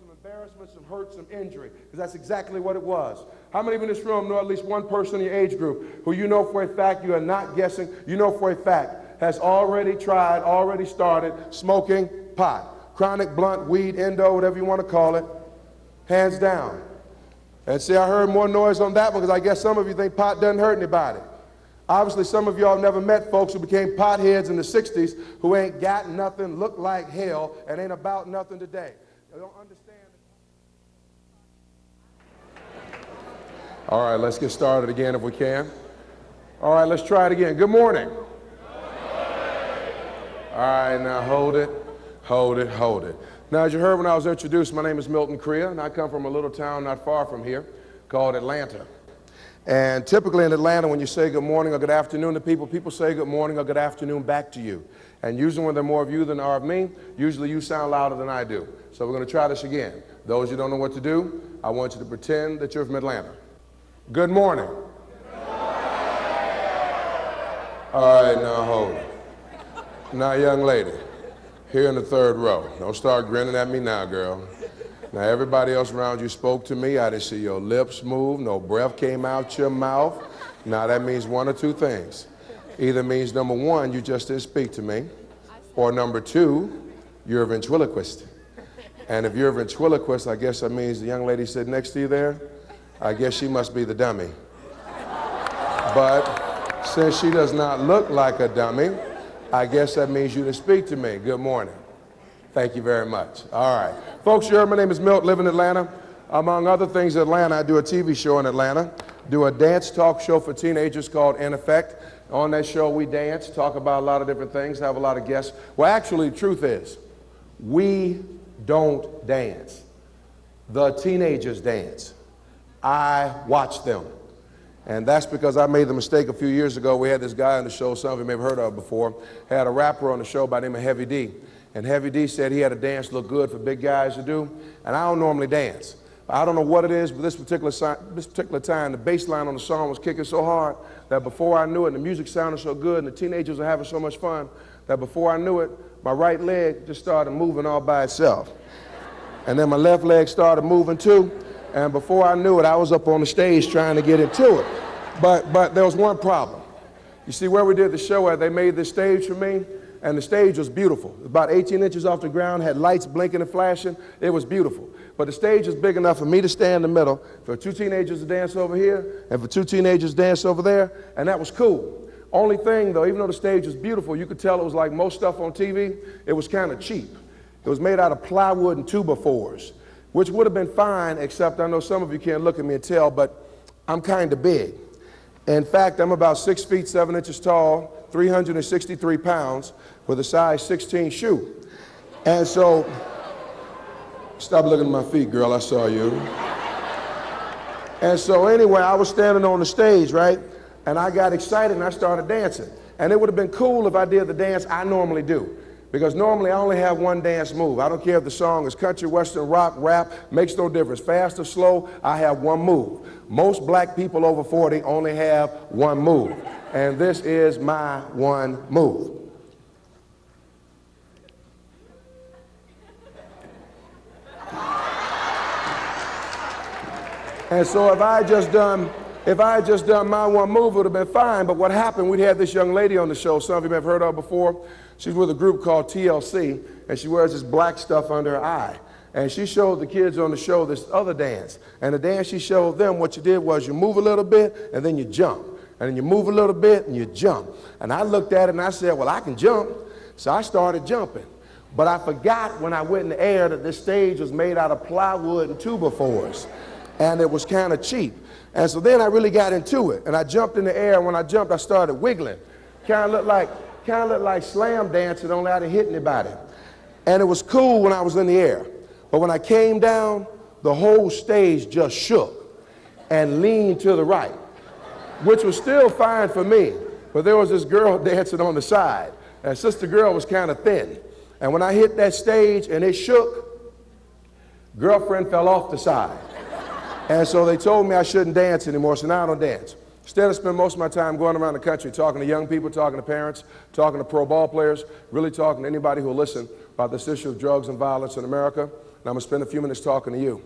some embarrassment, some hurt, some injury, because that's exactly what it was. How many of you in this room know at least one person in your age group who you know for a fact, you are not guessing, you know for a fact, has already tried, already started smoking pot? Chronic, blunt, weed, endo, whatever you want to call it, hands down. And see, I heard more noise on that one because I guess some of you think pot doesn't hurt anybody. Obviously, some of y'all never met folks who became potheads in the 60s who ain't got nothing, look like hell, and ain't about nothing today. They don't understand. All right, let's get started again if we can. All right, let's try it again. Good morning. Good morning. All right, now hold it, hold it, hold it. Now, as you heard when I was introduced, my name is Milton Creagh, and I come from a little town not far from here called Atlanta. And typically in Atlanta, when you say good morning or good afternoon to people, people say good morning or good afternoon back to you. And usually when there are more of you than there are of me, usually you sound louder than I do. So we're going to try this again. Those who don't know what to do, I want you to pretend that you're from Atlanta. Good morning. Good morning. All right, now hold it. Now, young lady, here in the third row. Don't start grinning at me now, girl. Now, everybody else around you spoke to me. I didn't see your lips move. No breath came out your mouth. Now, that means one or two things. Either means, number one, you just didn't speak to me. Or number two, you're a ventriloquist. And if you're a ventriloquist, I guess that means the young lady sitting next to you there, I guess she must be the dummy. But since she does not look like a dummy, I guess that means you didn't speak to me. Good morning. Thank you very much. All right. Folks, you heard my name is Milton, live in Atlanta. Among other things in Atlanta, I do a TV show in Atlanta, do a dance talk show for teenagers called In Effect. On that show, we dance, talk about a lot of different things, have a lot of guests. Well, actually, the truth is, we don't dance. The teenagers dance. I watch them. And that's because I made the mistake a few years ago. We had this guy on the show, some of you may have heard of before, had a rapper on the show by the name of Heavy D. And Heavy D said he had a dance look good for big guys to do, and I don't normally dance. I don't know what it is, but this particular time, the bass line on the song was kicking so hard that before I knew it, and the music sounded so good, and the teenagers were having so much fun, that before I knew it, my right leg just started moving all by itself. And then my left leg started moving too, and before I knew it, I was up on the stage trying to get into it. But there was one problem. You see, where we did the show at, they made this stage for me, and the stage was beautiful. About 18 inches off the ground, had lights blinking and flashing. It was beautiful. But the stage was big enough for me to stand in the middle, for two teenagers to dance over here, and for two teenagers to dance over there, and that was cool. Only thing, though, even though the stage was beautiful, you could tell it was like most stuff on TV, it was kind of cheap. It was made out of plywood and 2x4s, which would have been fine, except I know some of you can't look at me and tell, but I'm kind of big. In fact, I'm about 6 feet 7 inches tall, 363 pounds, with a size 16 shoe. And so, stop looking at my feet, girl, I saw you. And so anyway, I was standing on the stage, right? And I got excited and I started dancing. And it would have been cool if I did the dance I normally do. Because normally I only have one dance move. I don't care if the song is country, western, rock, rap, makes no difference. Fast or slow, I have one move. Most black people over 40 only have one move. And this is my one move. And so if I had just done my one move, it would have been fine. But what happened, we had this young lady on the show, some of you may have heard of before. She's with a group called TLC, and she wears this black stuff under her eye. And she showed the kids on the show this other dance. And the dance she showed them, what you did was you move a little bit, and then you jump. And then you move a little bit, and you jump. And I looked at it, and I said, well, I can jump. So I started jumping. But I forgot when I went in the air that this stage was made out of plywood and 2x4s. And it was kind of cheap. And so then I really got into it. And I jumped in the air, and when I jumped, I started wiggling. Kind of looked like slam dancing, only I didn't hit anybody. And it was cool when I was in the air. But when I came down, the whole stage just shook and leaned to the right, which was still fine for me. But there was this girl dancing on the side, and sister girl was kind of thin. And when I hit that stage and it shook, girlfriend fell off the side. And so they told me I shouldn't dance anymore, so now I don't dance. Instead, I spend most of my time going around the country talking to young people, talking to parents, talking to pro ball players, really talking to anybody who will listen about this issue of drugs and violence in America. I'm going to spend a few minutes talking to you.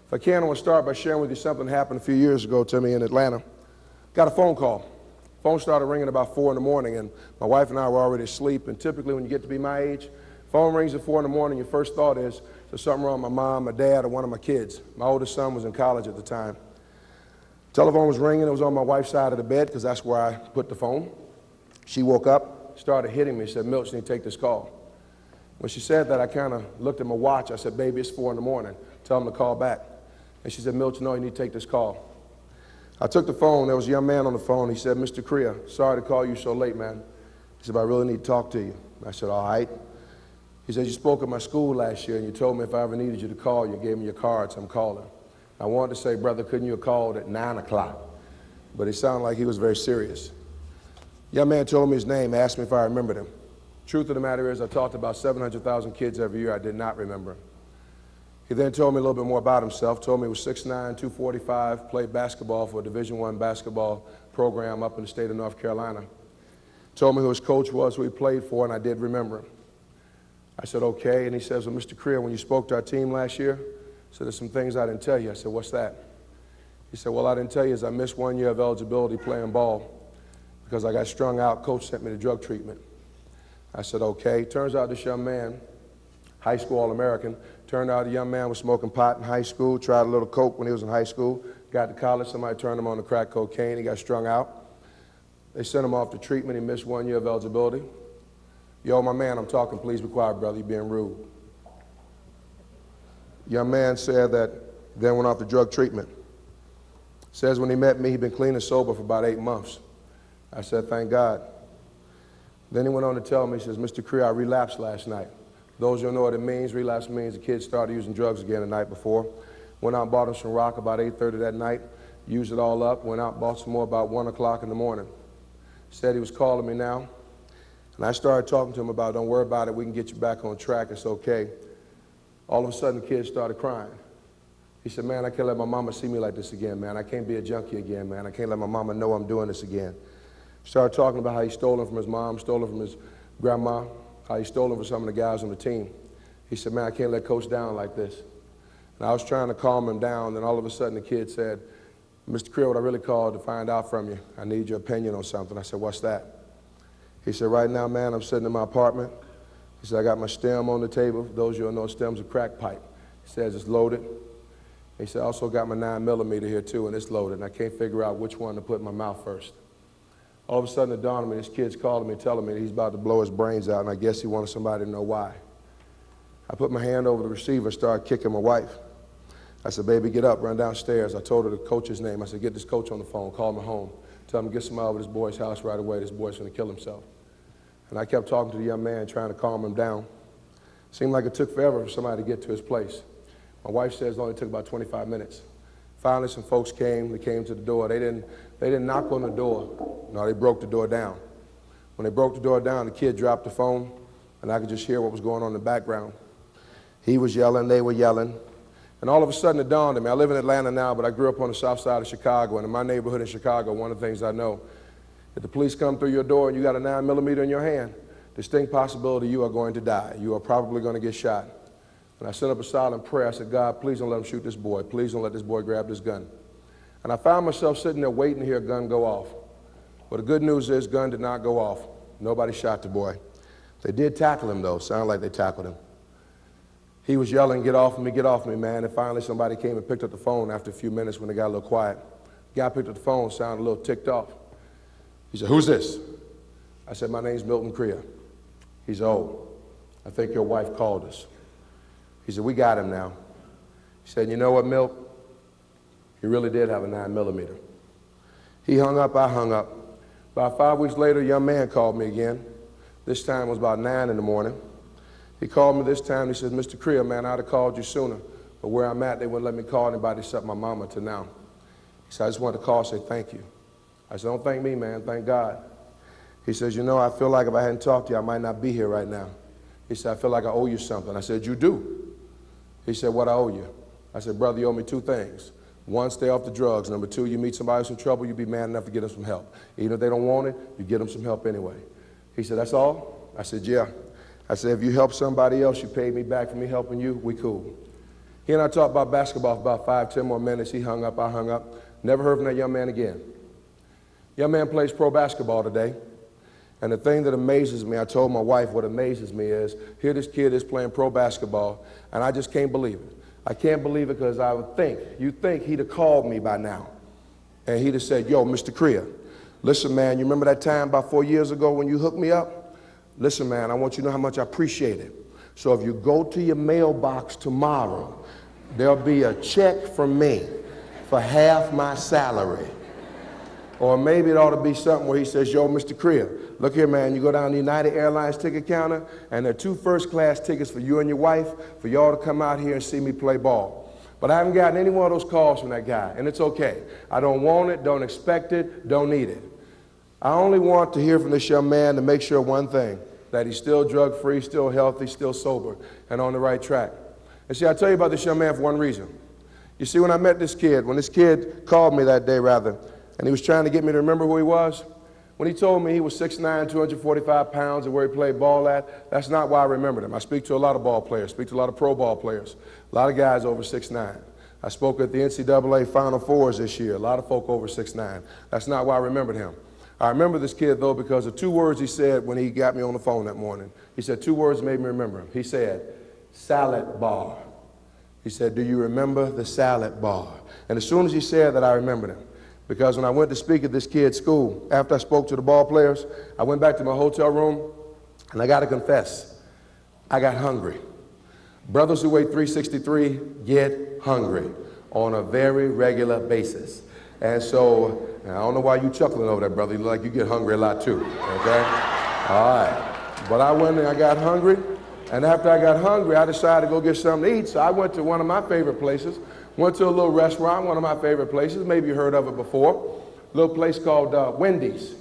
If I can, I want to start by sharing with you something that happened a few years ago to me in Atlanta. Got a phone call. Phone started ringing about 4 in the morning, and my wife and I were already asleep. And typically when you get to be my age, phone rings at 4 in the morning, your first thought is, there's something wrong with my mom, my dad, or one of my kids. My oldest son was in college at the time. Telephone was ringing. It was on my wife's side of the bed because that's where I put the phone. She woke up, started hitting me, said, Milton, you need to take this call. When she said that, I kind of looked at my watch. I said, baby, it's 4 in the morning. Tell them to call back. And she said, Milton, no, you need to take this call. I took the phone. There was a young man on the phone. He said, Mr. Creagh, sorry to call you so late, man. He said, but I really need to talk to you. I said, all right. He said, you spoke at my school last year, and you told me if I ever needed you to call, you gave me your cards. I'm calling. I wanted to say, brother, couldn't you have called at 9 o'clock? But he sounded like he was very serious. Young man told me his name, asked me if I remembered him. Truth of the matter is, I talked to about 700,000 kids every year. I did not remember him. He then told me a little bit more about himself, told me he was 6'9", 245, played basketball for a Division I basketball program up in the state of North Carolina. Told me who his coach was, who he played for, and I did remember him. I said, okay, and he says, well, Mr. Creagh, when you spoke to our team last year, I said, there's some things I didn't tell you. I said, what's that? He said, well, I didn't tell you is I missed 1 year of eligibility playing ball because I got strung out. Coach sent me to drug treatment. I said, okay. Turns out this young man, high school All-American, turned out a young man was smoking pot in high school, tried a little coke when he was in high school, got to college, somebody turned him on to crack cocaine, he got strung out. They sent him off to treatment, he missed 1 year of eligibility. Yo, my man, I'm talking, please be quiet, brother, you're being rude. Young man said that then went off to drug treatment. Says when he met me, he'd been clean and sober for about 8 months. I said, thank God. Then he went on to tell me, he says, Mr. Creagh, I relapsed last night. Those who don't know what it means, relapse means the kid started using drugs again the night before. Went out and bought him some rock about 8:30 that night, used it all up, went out and bought some more about 1 o'clock in the morning. Said he was calling me now, and I started talking to him about, don't worry about it, we can get you back on track, it's okay. All of a sudden, the kid started crying. He said, man, I can't let my mama see me like this again, man. I can't be a junkie again, man. I can't let my mama know I'm doing this again. Started talking about how he stole them from his mom, stole them from his grandma, how he stole them from some of the guys on the team. He said, man, I can't let Coach down like this. And I was trying to calm him down, and all of a sudden the kid said, Mr. Creagh, what I really called to find out from you, I need your opinion on something. I said, what's that? He said, right now, man, I'm sitting in my apartment. He said, I got my stem on the table. For those of you who know, stem's a crack pipe. He says it's loaded. He said, I also got my 9mm here too, and it's loaded, and I can't figure out which one to put in my mouth first. All of a sudden it dawned on me, this kid's calling me, telling me that he's about to blow his brains out, and I guess he wanted somebody to know why. I put my hand over the receiver, started kicking my wife. I said, baby, get up, run downstairs. I told her the coach's name. I said, get this coach on the phone, call him home. Tell him to get somebody over to this boy's house right away. This boy's going to kill himself. And I kept talking to the young man, trying to calm him down. Seemed like it took forever for somebody to get to his place. My wife says it only took about 25 minutes. Finally, some folks came. They came to the door. They didn't knock on the door. No, they broke the door down. When they broke the door down, the kid dropped the phone, and I could just hear what was going on in the background. He was yelling. They were yelling. And all of a sudden, it dawned on me. I live in Atlanta now, but I grew up on the south side of Chicago. And in my neighborhood in Chicago, one of the things I know, if the police come through your door and you got a 9mm in your hand, distinct possibility you are going to die. You are probably going to get shot. And I set up a silent prayer. I said, God, please don't let him shoot this boy. Please don't let this boy grab this gun. And I found myself sitting there waiting to hear a gun go off. Well, the good news is gun did not go off. Nobody shot the boy. They did tackle him, though. Sounded like they tackled him. He was yelling, get off me, man. And finally somebody came and picked up the phone after a few minutes when it got a little quiet. The guy picked up the phone, sounded a little ticked off. He said, who's this? I said, my name's Milton Creagh. He said, oh, I think your wife called us. He said, we got him now. He said, you know what, Milt? He really did have a 9mm. He hung up, I hung up. About 5 weeks later, a young man called me again. This time it was about 9 in the morning. He called me this time. He said, Mr. Creagh, man, I'd have called you sooner. But where I'm at, they wouldn't let me call anybody except my mama till now. He said, I just wanted to call and say thank you. I said, don't thank me, man. Thank God. He says, you know, I feel like if I hadn't talked to you, I might not be here right now. He said, I feel like I owe you something. I said, you do. He said, what I owe you? I said, brother, you owe me 2 things. 1, stay off the drugs. Number 2, you meet somebody who's in trouble, you be man enough to get them some help. Even if they don't want it, you get them some help anyway. He said, that's all? I said, yeah. I said, if you help somebody else, you pay me back for me helping you, we cool. He and I talked about basketball for about 5-10 more minutes. He hung up, I hung up. Never heard from that young man again. Young man plays pro basketball today. And the thing that amazes me, I told my wife what amazes me is, here this kid is playing pro basketball, and I just can't believe it. I can't believe it because I would think, you'd think he'd have called me by now. And he'd have said, yo, Mr. Creagh, listen, man, you remember that time about 4 years ago when you hooked me up? Listen, man, I want you to know how much I appreciate it. So if you go to your mailbox tomorrow, there'll be a check from me for half my salary. Or maybe it ought to be something where he says, yo, Mr. Creagh, look here, man, you go down to the United Airlines ticket counter, and there are 2 first-class tickets for you and your wife for y'all to come out here and see me play ball. But I haven't gotten any one of those calls from that guy, and it's okay. I don't want it, don't expect it, don't need it. I only want to hear from this young man to make sure one thing, that he's still drug-free, still healthy, still sober, and on the right track. And see, I tell you about this young man for one reason. You see, when I met this kid, when this kid called me that day, rather, and he was trying to get me to remember who he was, when he told me he was 6'9", 245 pounds, and where he played ball at, that's not why I remembered him. I speak to a lot of ball players, speak to a lot of pro ball players, a lot of guys over 6'9". I spoke at the NCAA Final Fours this year, a lot of folk over 6'9". That's not why I remembered him. I remember this kid, though, because of 2 words he said when he got me on the phone that morning. He said 2 words made me remember him. He said, salad bar. He said, do you remember the salad bar? And as soon as he said that, I remembered him. Because when I went to speak at this kid's school, after I spoke to the ball players, I went back to my hotel room, and I got to confess, I got hungry. Brothers who weigh 363 get hungry on a very regular basis. And so, I don't know why you chuckling over that, brother. You look like you get hungry a lot too, okay? All right. But I went and I got hungry, and after I got hungry, I decided to go get something to eat. So I went to one of my favorite places, went to a little restaurant, one of my favorite places. Maybe you heard of it before. A little place called Wendy's.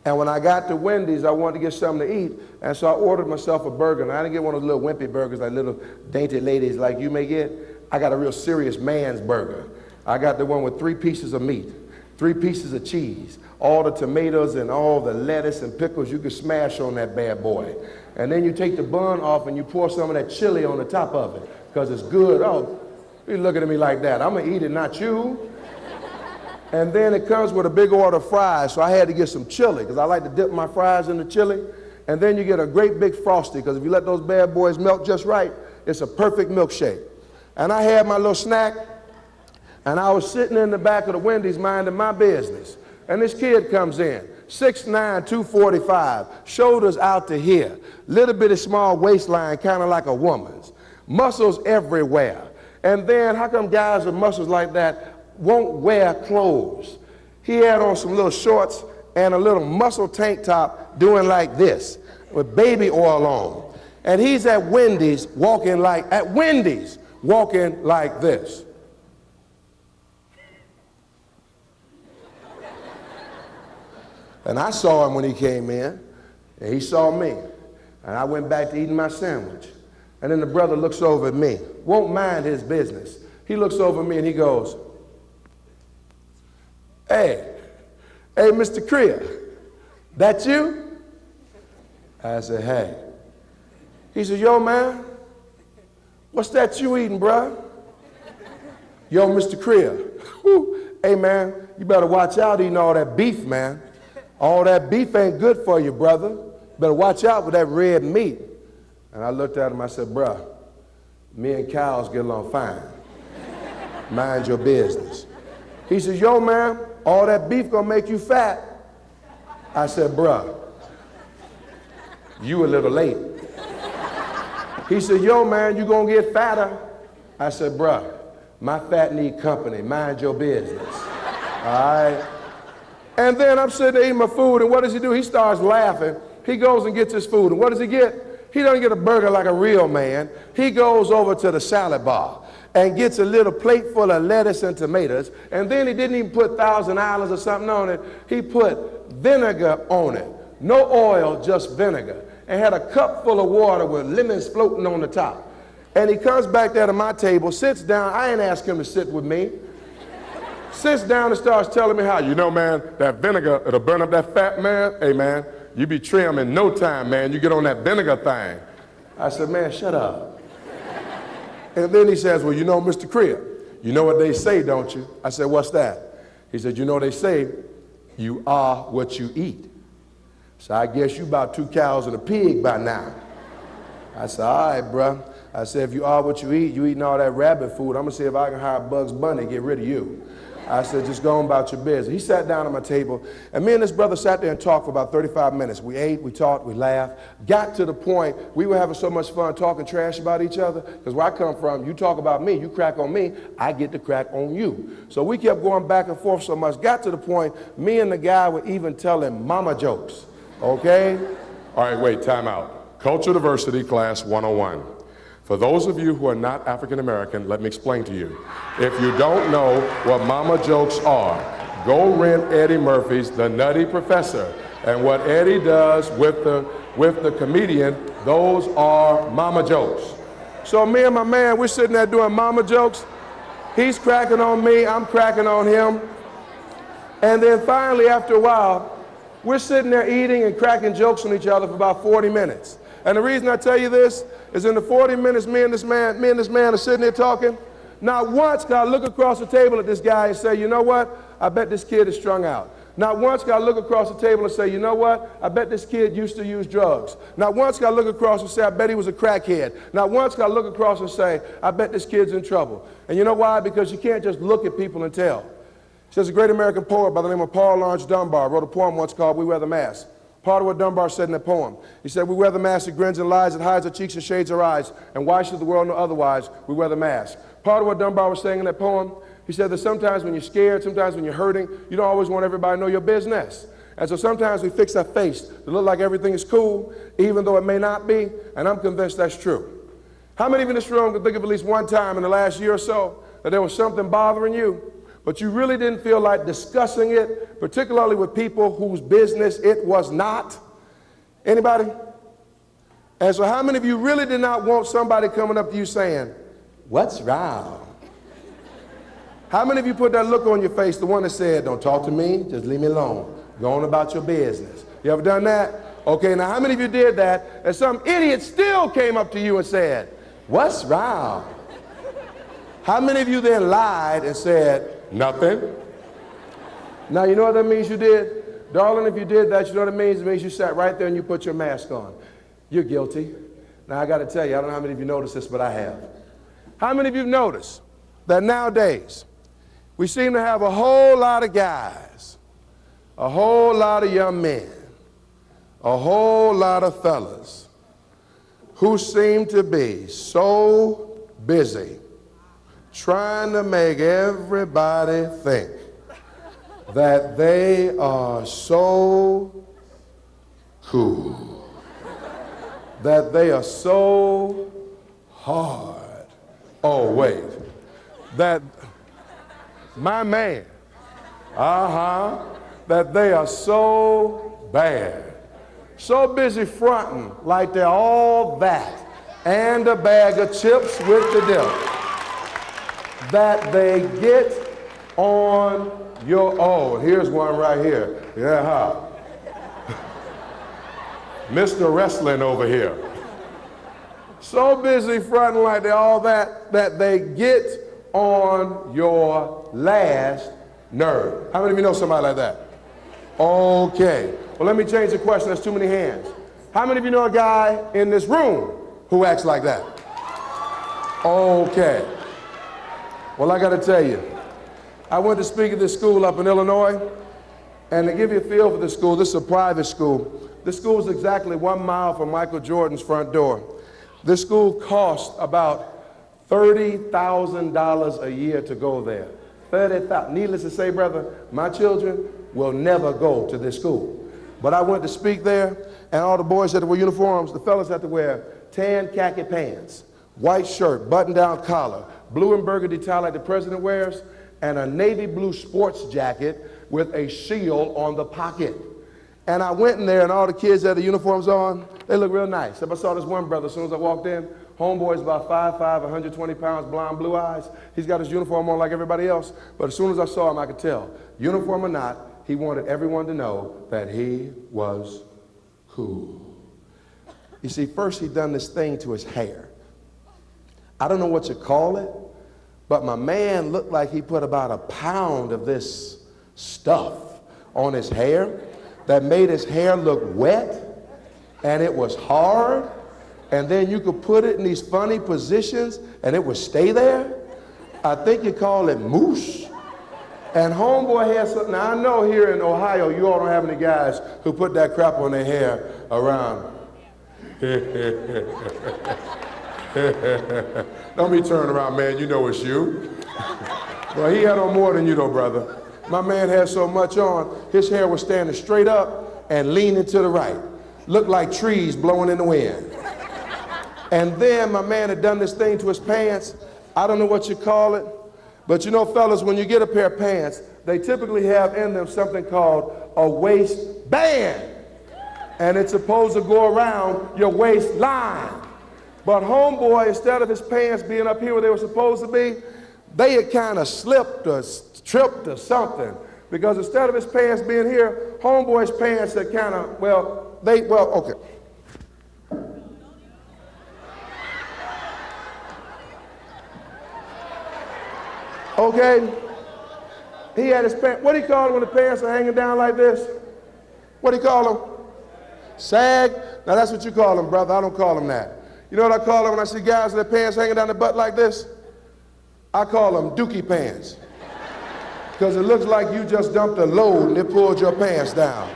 And when I got to Wendy's, I wanted to get something to eat, and so I ordered myself a burger. And I didn't get one of those little wimpy burgers like little dainty ladies like you may get. I got a real serious man's burger. I got the one with 3 pieces of meat, 3 pieces of cheese, all the tomatoes and all the lettuce and pickles you could smash on that bad boy. And then you take the bun off and you pour some of that chili on the top of it, because it's good. Oh, you're looking at me like that. I'm gonna eat it, not you. And then it comes with a big order of fries, so I had to get some chili, because I like to dip my fries in the chili. And then you get a great big Frosty, because if you let those bad boys melt just right, it's a perfect milkshake. And I had my little snack, and I was sitting in the back of the Wendy's minding my business. And this kid comes in, 6'9", 245, shoulders out to here, little bitty small waistline, kind of like a woman's, muscles everywhere. And then how come guys with muscles like that won't wear clothes? He had on some little shorts and a little muscle tank top doing like this with baby oil on. And he's at Wendy's walking like this. And I saw him when he came in, and he saw me. And I went back to eating my sandwich. And then the brother looks over at me, won't mind his business. He looks over at me and he goes, hey, Mr. Creagh, that you? I said, hey. He said, yo, man, what's that you eating, bruh? Yo, Mr. Creagh, hey, man, you better watch out eating all that beef, man. All that beef ain't good for you, brother. Better watch out with that red meat. And I looked at him, I said, bruh, me and cows get along fine. Mind your business. He says, yo, man, all that beef gonna make you fat. I said, bruh, you a little late. He said, yo, man, you gonna get fatter. I said, bruh, my fat need company. Mind your business. All right? And then I'm sitting there eating my food, and what does he do? He starts laughing. He goes and gets his food, and what does he get? He doesn't get a burger like a real man. He goes over to the salad bar and gets a little plate full of lettuce and tomatoes, and then he didn't even put Thousand Islands or something on it. He put vinegar on it. No oil, just vinegar. And had a cup full of water with lemons floating on the top. And he comes back there to my table, sits down. I ain't asked him to sit with me. Sits down and starts telling me how, you know, man, that vinegar, it'll burn up that fat, man. Hey, man, you be trim in no time, man. You get on that vinegar thing. I said, man, shut up. And then he says, well, you know, Mr. Creagh, you know what they say, don't you? I said, what's that? He said, you know they say, you are what you eat. So I guess you about 2 cows and a pig by now. I said, all right, bruh. I said, if you are what you eat, you eating all that rabbit food, I'm gonna see if I can hire Bugs Bunny to get rid of you. I said, just go on about your business. He sat down at my table, and me and this brother sat there and talked for about 35 minutes. We ate, we talked, we laughed, got to the point we were having so much fun talking trash about each other, because where I come from, you talk about me, you crack on me, I get to crack on you. So we kept going back and forth so much, got to the point, me and the guy were even telling mama jokes, okay? All right, wait, time out. Cultural Diversity Class 101. For those of you who are not African American, let me explain to you. If you don't know what mama jokes are, go rent Eddie Murphy's The Nutty Professor. And what Eddie does with the comedian, those are mama jokes. So me and my man, we're sitting there doing mama jokes. He's cracking on me, I'm cracking on him. And then finally, after a while, we're sitting there eating and cracking jokes on each other for about 40 minutes. And the reason I tell you this is in the 40 minutes me and this man are sitting there talking, not once can I look across the table at this guy and say, you know what, I bet this kid is strung out. Not once can I look across the table and say, you know what, I bet this kid used to use drugs. Not once can I look across and say, I bet he was a crackhead. Not once can I look across and say, I bet this kid's in trouble. And you know why? Because you can't just look at people and tell. There's a great American poet by the name of Paul Laurence Dunbar wrote a poem once called We Wear the Mask. Part of what Dunbar said in that poem. He said, we wear the mask that grins and lies, that hides our cheeks and shades our eyes, and why should the world know otherwise? We wear the mask. Part of what Dunbar was saying in that poem, he said that sometimes when you're scared, sometimes when you're hurting, you don't always want everybody to know your business. And so sometimes we fix our face to look like everything is cool, even though it may not be, and I'm convinced that's true. How many of you in this room can think of at least one time in the last year or so that there was something bothering you, but you really didn't feel like discussing it, particularly with people whose business it was not? Anybody? And so how many of you really did not want somebody coming up to you saying, what's wrong? How many of you put that look on your face, the one that said, don't talk to me, just leave me alone, go on about your business? You ever done that? Okay, now how many of you did that, and some idiot still came up to you and said, what's wrong? How many of you then lied and said, nothing? Now, you know what that means you did? Darling, if you did that, you know what it means? It means you sat right there and you put your mask on. You're guilty. Now, I got to tell you, I don't know how many of you noticed this, but I have. How many of you noticed that nowadays we seem to have a whole lot of guys, a whole lot of young men, a whole lot of fellas who seem to be so busy trying to make everybody think that they are so cool, that they are so hard. Oh, wait, that my man, that they are so bad, so busy fronting like they're all that and a bag of chips with the dip, that they get on your, oh, here's one right here. Yeah, Mr. Wrestling over here. So busy fronting like they're all that, that they get on your last nerve. How many of you know somebody like that? Okay. Well, let me change the question. There's too many hands. How many of you know a guy in this room who acts like that? Okay. Well, I got to tell you, I went to speak at this school up in Illinois, and to give you a feel for this school, this is a private school. This school is exactly 1 mile from Michael Jordan's front door. This school costs about $30,000 a year to go there. $30,000. Needless to say, brother, my children will never go to this school. But I went to speak there, and all the boys had to wear uniforms. The fellas had to wear tan khaki pants, white shirt, button-down collar, blue and burgundy tie like the president wears, and a navy blue sports jacket with a shield on the pocket. And I went in there, and all the kids had the uniforms on. They look real nice. I saw this one brother as soon as I walked in. Homeboy's about 5'5", 120 pounds, blonde, blue eyes. He's got his uniform on like everybody else. But as soon as I saw him, I could tell, uniform or not, he wanted everyone to know that he was cool. You see, first he done this thing to his hair. I don't know what you call it, but my man looked like he put about a pound of this stuff on his hair that made his hair look wet, and it was hard, and then you could put it in these funny positions and it would stay there. I think you call it mousse. And homeboy had something. Now I know here in Ohio you all don't have any guys who put that crap on their hair around. Don't be turning around, man, you know it's you. Well, he had on more than you though, brother. My man had so much on, his hair was standing straight up and leaning to the right. Looked like trees blowing in the wind. And then my man had done this thing to his pants. I don't know what you call it, but you know, fellas, when you get a pair of pants, they typically have in them something called a waistband. And it's supposed to go around your waistline. But homeboy, instead of his pants being up here where they were supposed to be, they had kind of slipped or tripped or something. Because instead of his pants being here, homeboy's pants had kind of, okay. Okay, he had his pants, what do you call it when the pants are hanging down like this? What do you call them? Sag? Now that's what you call them, brother. I don't call them that. You know what I call them when I see guys with their pants hanging down their butt like this? I call them dookie pants. Because it looks like you just dumped a load and it pulled your pants down.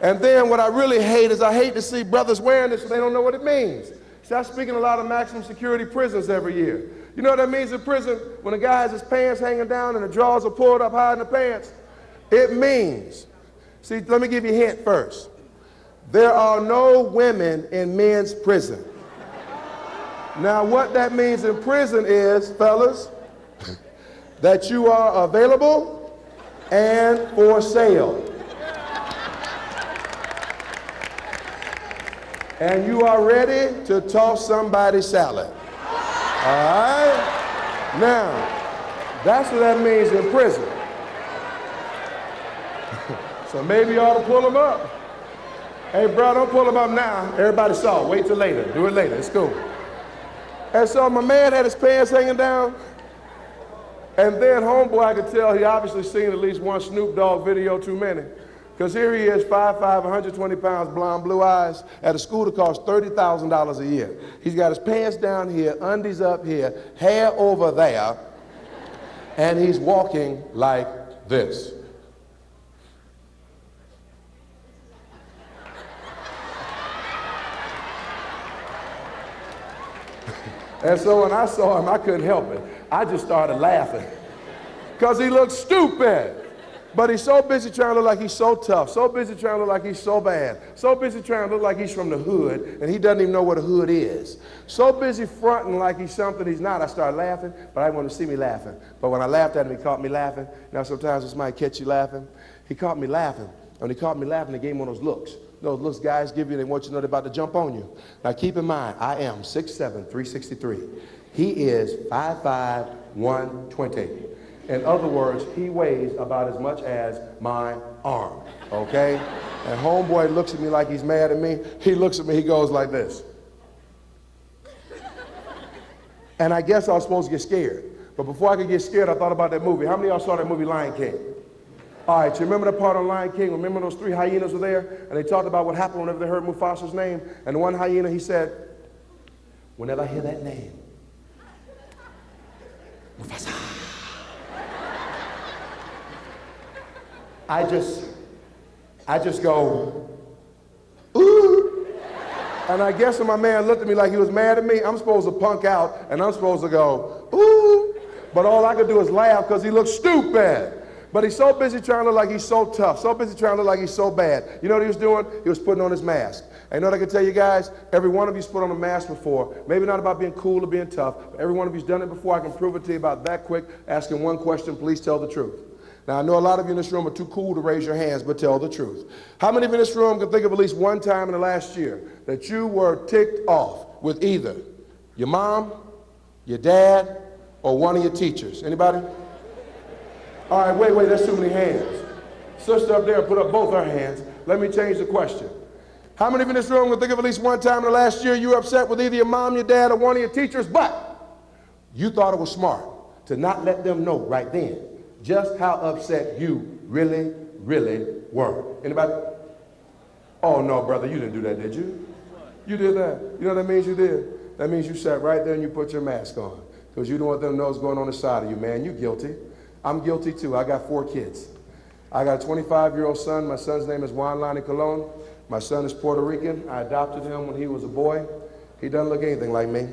And then what I really hate is I hate to see brothers wearing this and they don't know what it means. See, I speak in a lot of maximum security prisons every year. You know what that means in prison? When a guy has his pants hanging down and the drawers are pulled up high in the pants, it means, see, let me give you a hint first. There are no women in men's prison. Now what that means in prison is, fellas, that you are available and for sale. And you are ready to toss somebody's salad. All right? Now, that's what that means in prison. So maybe you ought to pull them up. Hey, bro, don't pull them up now. Everybody saw it. Wait till later. Do it later. It's cool. And so my man had his pants hanging down. And then homeboy, I could tell he obviously seen at least one Snoop Dogg video too many. Because here he is, 5'5", 120 pounds, blonde, blue eyes, at a school that costs $30,000 a year. He's got his pants down here, undies up here, hair over there, and he's walking like this. And so when I saw him, I couldn't help it. I just started laughing because he looked stupid. But he's so busy trying to look like he's so tough, so busy trying to look like he's so bad, so busy trying to look like he's from the hood, and he doesn't even know what a hood is. So busy fronting like he's something he's not. I started laughing, but I didn't want to see me laughing. But when I laughed at him, he caught me laughing. Now sometimes this might catch you laughing. He caught me laughing. When he caught me laughing, he gave me one of those looks. Those looks guys give you, they want you to know they're about to jump on you. Now keep in mind, I am 6'7", 363. He is 5'5", 120. In other words, he weighs about as much as my arm, okay? And homeboy looks at me like he's mad at me. He looks at me, he goes like this. And I guess I was supposed to get scared. But before I could get scared, I thought about that movie. How many of y'all saw that movie, Lion King? All right, you remember that part on Lion King? Remember those 3 hyenas were there? And they talked about what happened whenever they heard Mufasa's name. And the one hyena, he said, whenever I hear that name, Mufasa, I just go, ooh. And I guess when my man looked at me like he was mad at me, I'm supposed to punk out and I'm supposed to go, ooh. But all I could do is laugh because he looked stupid. But he's so busy trying to look like he's so tough, so busy trying to look like he's so bad. You know what he was doing? He was putting on his mask. And you know what I can tell you guys? Every one of you's put on a mask before. Maybe not about being cool or being tough, but every one of you's done it before. I can prove it to you about that quick, asking one question, please tell the truth. Now, I know a lot of you in this room are too cool to raise your hands, but tell the truth. How many of you in this room can think of at least one time in the last year that you were ticked off with either your mom, your dad, or one of your teachers? Anybody? All right, wait, that's too many hands. Sister up there, put up both her hands. Let me change the question. How many of you in this room can think of at least one time in the last year you were upset with either your mom, your dad, or one of your teachers, but you thought it was smart to not let them know right then just how upset you really, really were? Anybody? Oh, no, brother, you didn't do that, did you? You did that. You know what that means you did? That means you sat right there and you put your mask on because you don't want them to know what's going on inside of you, man. You guilty. I'm guilty, too. I got 4 kids. I got a 25-year-old son. My son's name is Juan Lonnie Colon. My son is Puerto Rican. I adopted him when he was a boy. He doesn't look anything like me.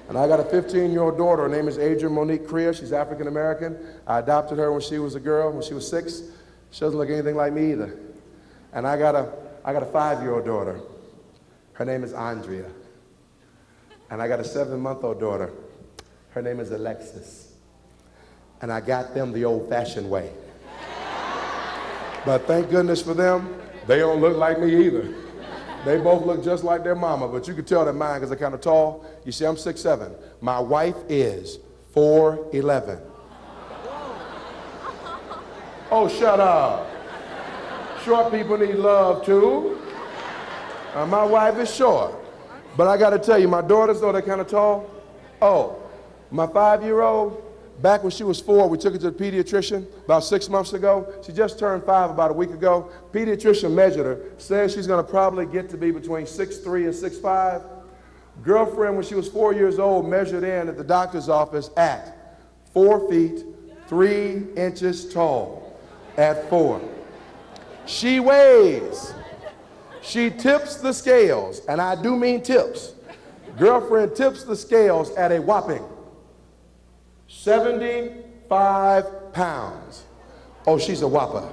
And I got a 15-year-old daughter. Her name is Adrian Monique Creagh. She's African-American. I adopted her when she was a girl, when she was 6. She doesn't look anything like me either. And I got a 5-year-old daughter. Her name is Andrea. And I got a 7-month-old daughter. Her name is Alexis. And I got them the old-fashioned way. But thank goodness for them, they don't look like me either. They both look just like their mama, but you can tell they're mine because they're kind of tall. You see, I'm 6'7". My wife is 4'11". Oh, shut up. Short people need love, too. My wife is short. But I got to tell you, my daughters, though, they're kind of tall. Oh, my 5-year-old, back when she was 4, we took her to the pediatrician about 6 months ago. She just turned 5 about a week ago. Pediatrician measured her, says she's going to probably get to be between 6'3" and 6'5". Girlfriend, when she was 4 years old, measured in at the doctor's office at 4 feet, 3 inches tall at 4. She weighs. She tips the scales, and I do mean tips. Girlfriend tips the scales at a whopping 75 pounds. Oh, she's a whopper.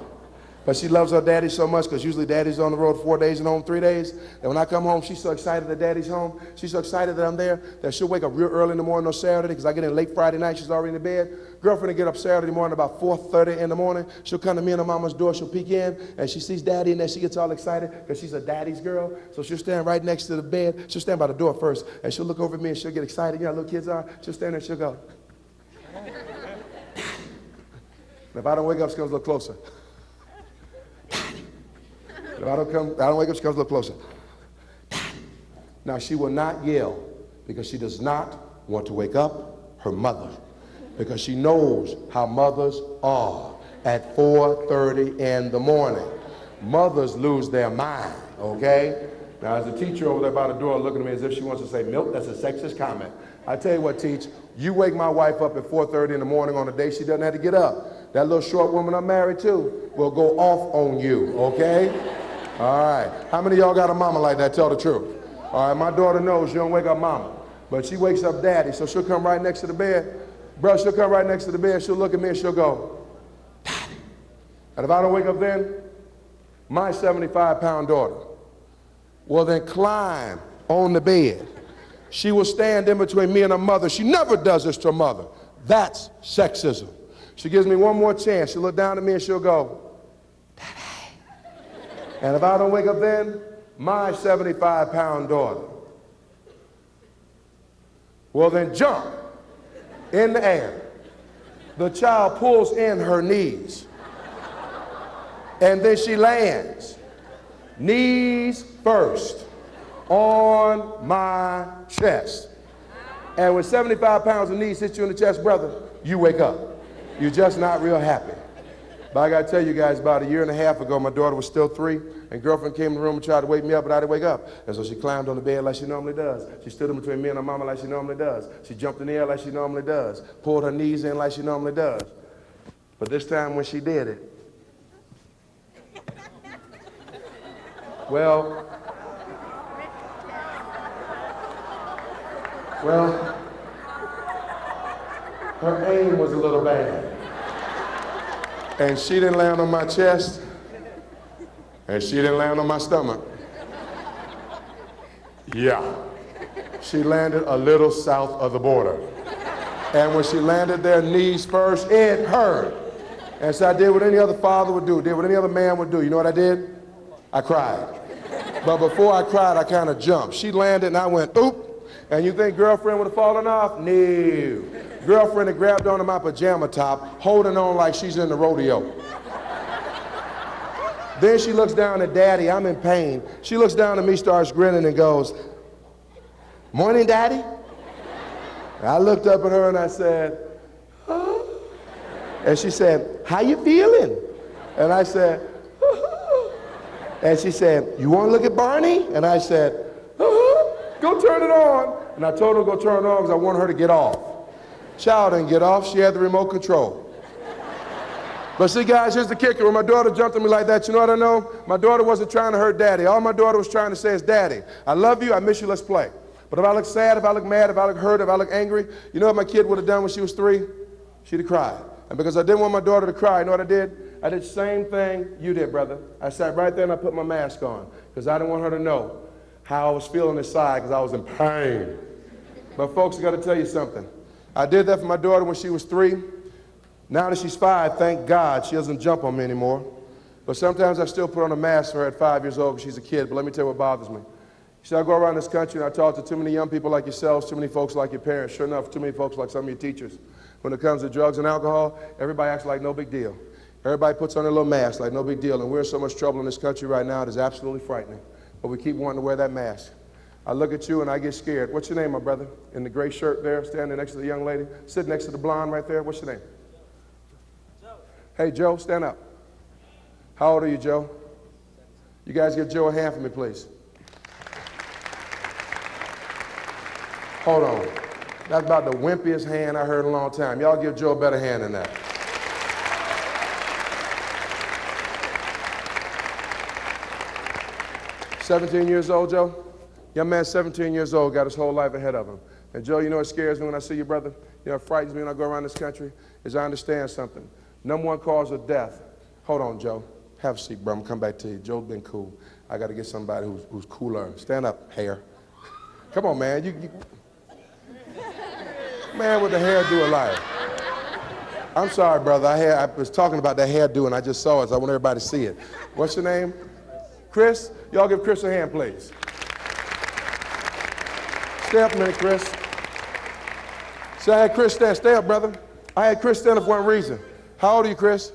But she loves her daddy so much because usually daddy's on the road 4 days and home 3 days. And when I come home, she's so excited that daddy's home. She's so excited that I'm there that she'll wake up real early in the morning on Saturday because I get in late Friday night. She's already in the bed. Girlfriend will get up Saturday morning about 4:30 in the morning. She'll come to me and her mama's door. She'll peek in and she sees daddy and then she gets all excited because she's a daddy's girl. So she'll stand right next to the bed. She'll stand by the door first and she'll look over at me and she'll get excited. You know how little kids are? She'll stand there and she'll go. And if I don't wake up, she comes a little closer. If I don't wake up, she comes a little closer. Now, she will not yell because she does not want to wake up her mother because she knows how mothers are at 4:30 in the morning. Mothers lose their mind, okay? Now, as a teacher over there by the door looking at me as if she wants to say, Milton, that's a sexist comment. I tell you what, Teach, you wake my wife up at 4:30 in the morning on a day she doesn't have to get up. That little short woman I'm married to will go off on you, okay? All right. How many of y'all got a mama like that? Tell the truth. All right, my daughter knows she don't wake up mama, but she wakes up daddy, so she'll come right next to the bed. Bro, she'll come right next to the bed, she'll look at me and she'll go, daddy. And if I don't wake up then, my 75-pound daughter will then climb on the bed. She will stand in between me and her mother. She never does this to her mother. That's sexism. She gives me one more chance. She'll look down at me and she'll go, daddy. And if I don't wake up then, my 75-pound daughter will then jump in the air. The child pulls in her knees. And then she lands, knees first, on my chest. And when 75 pounds of knees hit you in the chest, brother, you wake up. You're just not real happy. But I gotta tell you guys, about a year and a half ago, my daughter was still 3, and girlfriend came in the room and tried to wake me up, but I didn't wake up. And so she climbed on the bed like she normally does. She stood in between me and her mama like she normally does. She jumped in the air like she normally does. Pulled her knees in like she normally does. But this time when she did it, well, her aim was a little bad. And she didn't land on my chest, and she didn't land on my stomach. Yeah. She landed a little south of the border. And when she landed there, knees first, it hurt. And so I did what any other father would do, did what any other man would do. You know what I did? I cried. But before I cried, I kind of jumped. She landed, and I went, oop. And you think girlfriend would have fallen off? No. Girlfriend had grabbed onto my pajama top, holding on like she's in the rodeo. Then she looks down at Daddy. I'm in pain. She looks down at me, starts grinning, and goes, "Morning, Daddy." And I looked up at her and I said, "Oh." And she said, "How you feeling?" And I said, "Oh." And she said, "You want to look at Barney?" And I said, "Oh, go turn it on." And I told her to go turn it on because I wanted her to get off. Child didn't get off. She had the remote control. But see, guys, here's the kicker. When my daughter jumped at me like that, you know what I know? My daughter wasn't trying to hurt Daddy. All my daughter was trying to say is, "Daddy, I love you, I miss you, let's play." But if I look sad, if I look mad, if I look hurt, if I look angry, you know what my kid would have done when she was 3? She'd have cried. And because I didn't want my daughter to cry, you know what I did? I did the same thing you did, brother. I sat right there and I put my mask on because I didn't want her to know how I was feeling inside because I was in pain. But folks, I got to tell you something. I did that for my daughter when she was 3. Now that she's 5, thank God, she doesn't jump on me anymore. But sometimes I still put on a mask for her at 5 years old because she's a kid. But let me tell you what bothers me. See, I go around this country and I talk to too many young people like yourselves, too many folks like your parents, sure enough, too many folks like some of your teachers. When it comes to drugs and alcohol, everybody acts like no big deal. Everybody puts on their little mask like no big deal. And we're in so much trouble in this country right now, it is absolutely frightening. But we keep wanting to wear that mask. I look at you and I get scared. What's your name, my brother? In the gray shirt there, standing next to the young lady, sitting next to the blonde right there. What's your name? Joe. Hey, Joe, stand up. How old are you, Joe? You guys give Joe a hand for me, please. Hold on. That's about the wimpiest hand I heard in a long time. Y'all give Joe a better hand than that. "17 years old, Joe?" Young man, 17 years old, got his whole life ahead of him. And Joe, you know what scares me when I see you, brother? You know what frightens me when I go around this country? Is I understand something. Number one cause of death. Hold on, Joe. Have a seat, bro. I'm going to come back to you. Joe's been cool. I got to get somebody who's cooler. Stand up, hair. Come on, man. Man with the hairdo alive. I'm sorry, brother. I was talking about that hairdo and I just saw it, so I want everybody to see it. What's your name? Chris? Y'all give Chris a hand, please. Stay up a minute, Chris. See, I had Chris stand. Stay up, brother. I had Chris stand up for one reason. How old are you, Chris?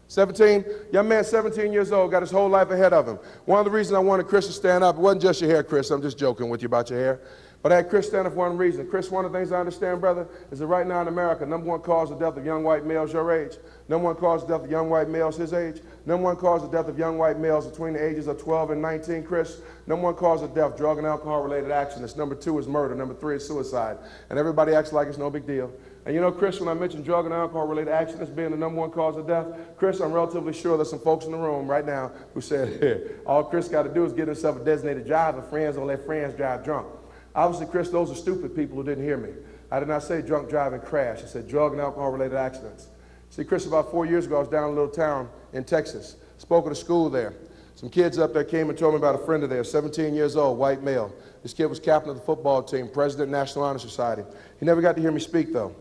17? Young man, 17 years old, got his whole life ahead of him. One of the reasons I wanted Chris to stand up, it wasn't just your hair, Chris. I'm just joking with you about your hair. But I had Chris stand up for one reason. Chris, one of the things I understand, brother, is that right now in America, number one cause of death of young white males your age, number one cause of death of young white males his age, number one cause of death of young white males between the ages of 12 and 19, Chris, number one cause of death, drug and alcohol-related accidents. Number 2 is murder. Number 3 is suicide. And everybody acts like it's no big deal. And you know, Chris, when I mentioned drug and alcohol-related accidents being the number one cause of death, Chris, I'm relatively sure there's some folks in the room right now who said, "Hey, all Chris got to do is get himself a designated driver. Friends don't let friends drive drunk." Obviously, Chris, those are stupid people who didn't hear me. I did not say drunk driving crash. I said drug and alcohol-related accidents. See, Chris, about 4 years ago, I was down in a little town in Texas. Spoke at a school there. Some kids up there came and told me about a friend of theirs, 17 years old, white male. This kid was captain of the football team, president of the National Honor Society. He never got to hear me speak, though.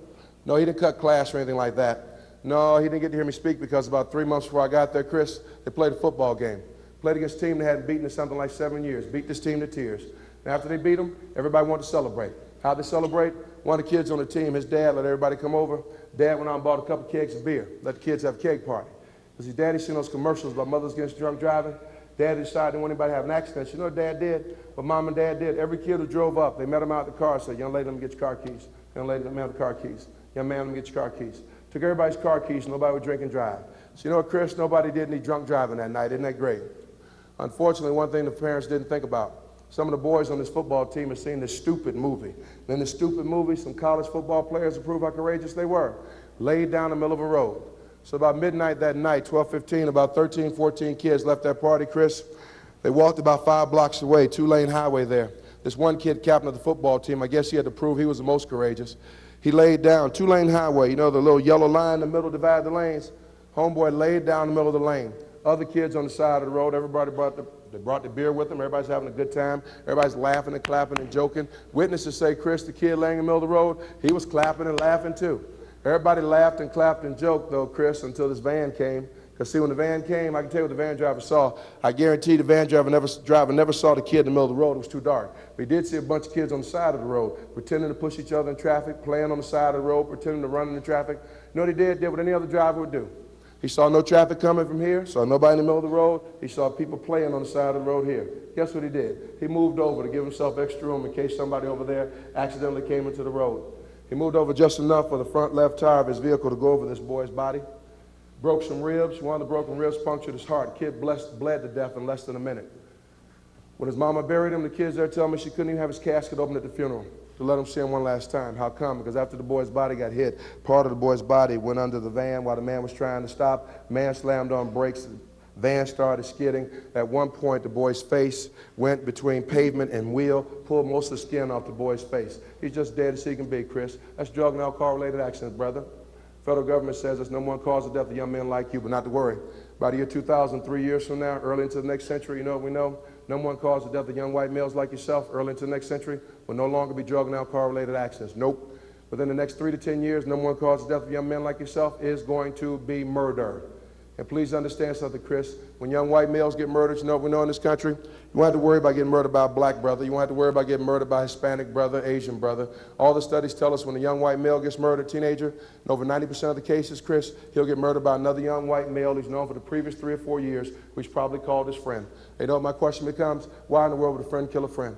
No, he didn't cut class or anything like that. No, he didn't get to hear me speak because about 3 months before I got there, Chris, they played a football game. Played against a team they hadn't beaten in something like 7 years. Beat this team to tears. And after they beat them, everybody wanted to celebrate. How'd they celebrate? One of the kids on the team, his dad let everybody come over. Dad went out and bought a couple kegs of beer. Let the kids have a keg party. Because his daddy seen those commercials about mothers against drunk driving. Dad decided he didn't want anybody to have an accident. You know what Dad did? What Mom and Dad did? Every kid who drove up, they met him out in the car and said, "Young lady, let me get your car keys. Young lady, let me have the car keys. Young man, let me get your car keys." Took everybody's car keys, nobody would drink and drive. So you know what, Chris? Nobody did any drunk driving that night. Isn't that great? Unfortunately, one thing the parents didn't think about, some of the boys on this football team had seen this stupid movie. And in this stupid movie, some college football players, to prove how courageous they were, laid down in the middle of a road. So about midnight that night, 12:15, about 13, 14 kids left that party, Chris. They walked about 5 blocks away, 2-lane highway there. This one kid, captain of the football team, I guess he had to prove he was the most courageous. He laid down, 2-lane highway, you know, the little yellow line in the middle divided the lanes. Homeboy laid down in the middle of the lane. Other kids on the side of the road, everybody brought the beer with them. Everybody's having a good time. Everybody's laughing and clapping and joking. Witnesses say, Chris, the kid laying in the middle of the road, he was clapping and laughing too. Everybody laughed and clapped and joked, though, Chris, until this van came. Because, see, when the van came, I can tell you what the van driver saw. I guarantee the van driver never saw the kid in the middle of the road. It was too dark. But he did see a bunch of kids on the side of the road, pretending to push each other in traffic, playing on the side of the road, pretending to run into traffic. You know what he did? Did what any other driver would do. He saw no traffic coming from here, saw nobody in the middle of the road. He saw people playing on the side of the road here. Guess what he did? He moved over to give himself extra room in case somebody over there accidentally came into the road. He moved over just enough for the front left tire of his vehicle to go over this boy's body. Broke some ribs. One of the broken ribs punctured his heart. Kid bled to death in less than a minute. When his mama buried him, the kids there tell me she couldn't even have his casket open at the funeral to let him see him one last time. How come? Because after the boy's body got hit, part of the boy's body went under the van while the man was trying to stop. Man slammed on brakes. Van started skidding. At one point, the boy's face went between pavement and wheel, pulled most of the skin off the boy's face. He's just dead as he can be, Chris. That's drug and alcohol-related accidents, brother. Federal government says there's no one cause of death of young men like you, but not to worry. By the year 2000, 3 years from now, early into the next century, you know what we know? Number one cause of death of young white males like yourself, early into the next century, will no longer be drug and alcohol-related accidents. Nope. Within the next 3 to 10 years, number one cause of death of young men like yourself is going to be murder. And please understand something, Chris. When young white males get murdered, you know what we know in this country? You won't have to worry about getting murdered by a black brother. You won't have to worry about getting murdered by a Hispanic brother, Asian brother. All the studies tell us when a young white male gets murdered, teenager, in over 90% of the cases, Chris, he'll get murdered by another young white male he's known for the previous 3 or 4 years, who's probably called his friend. You know what my question becomes? Why in the world would a friend kill a friend?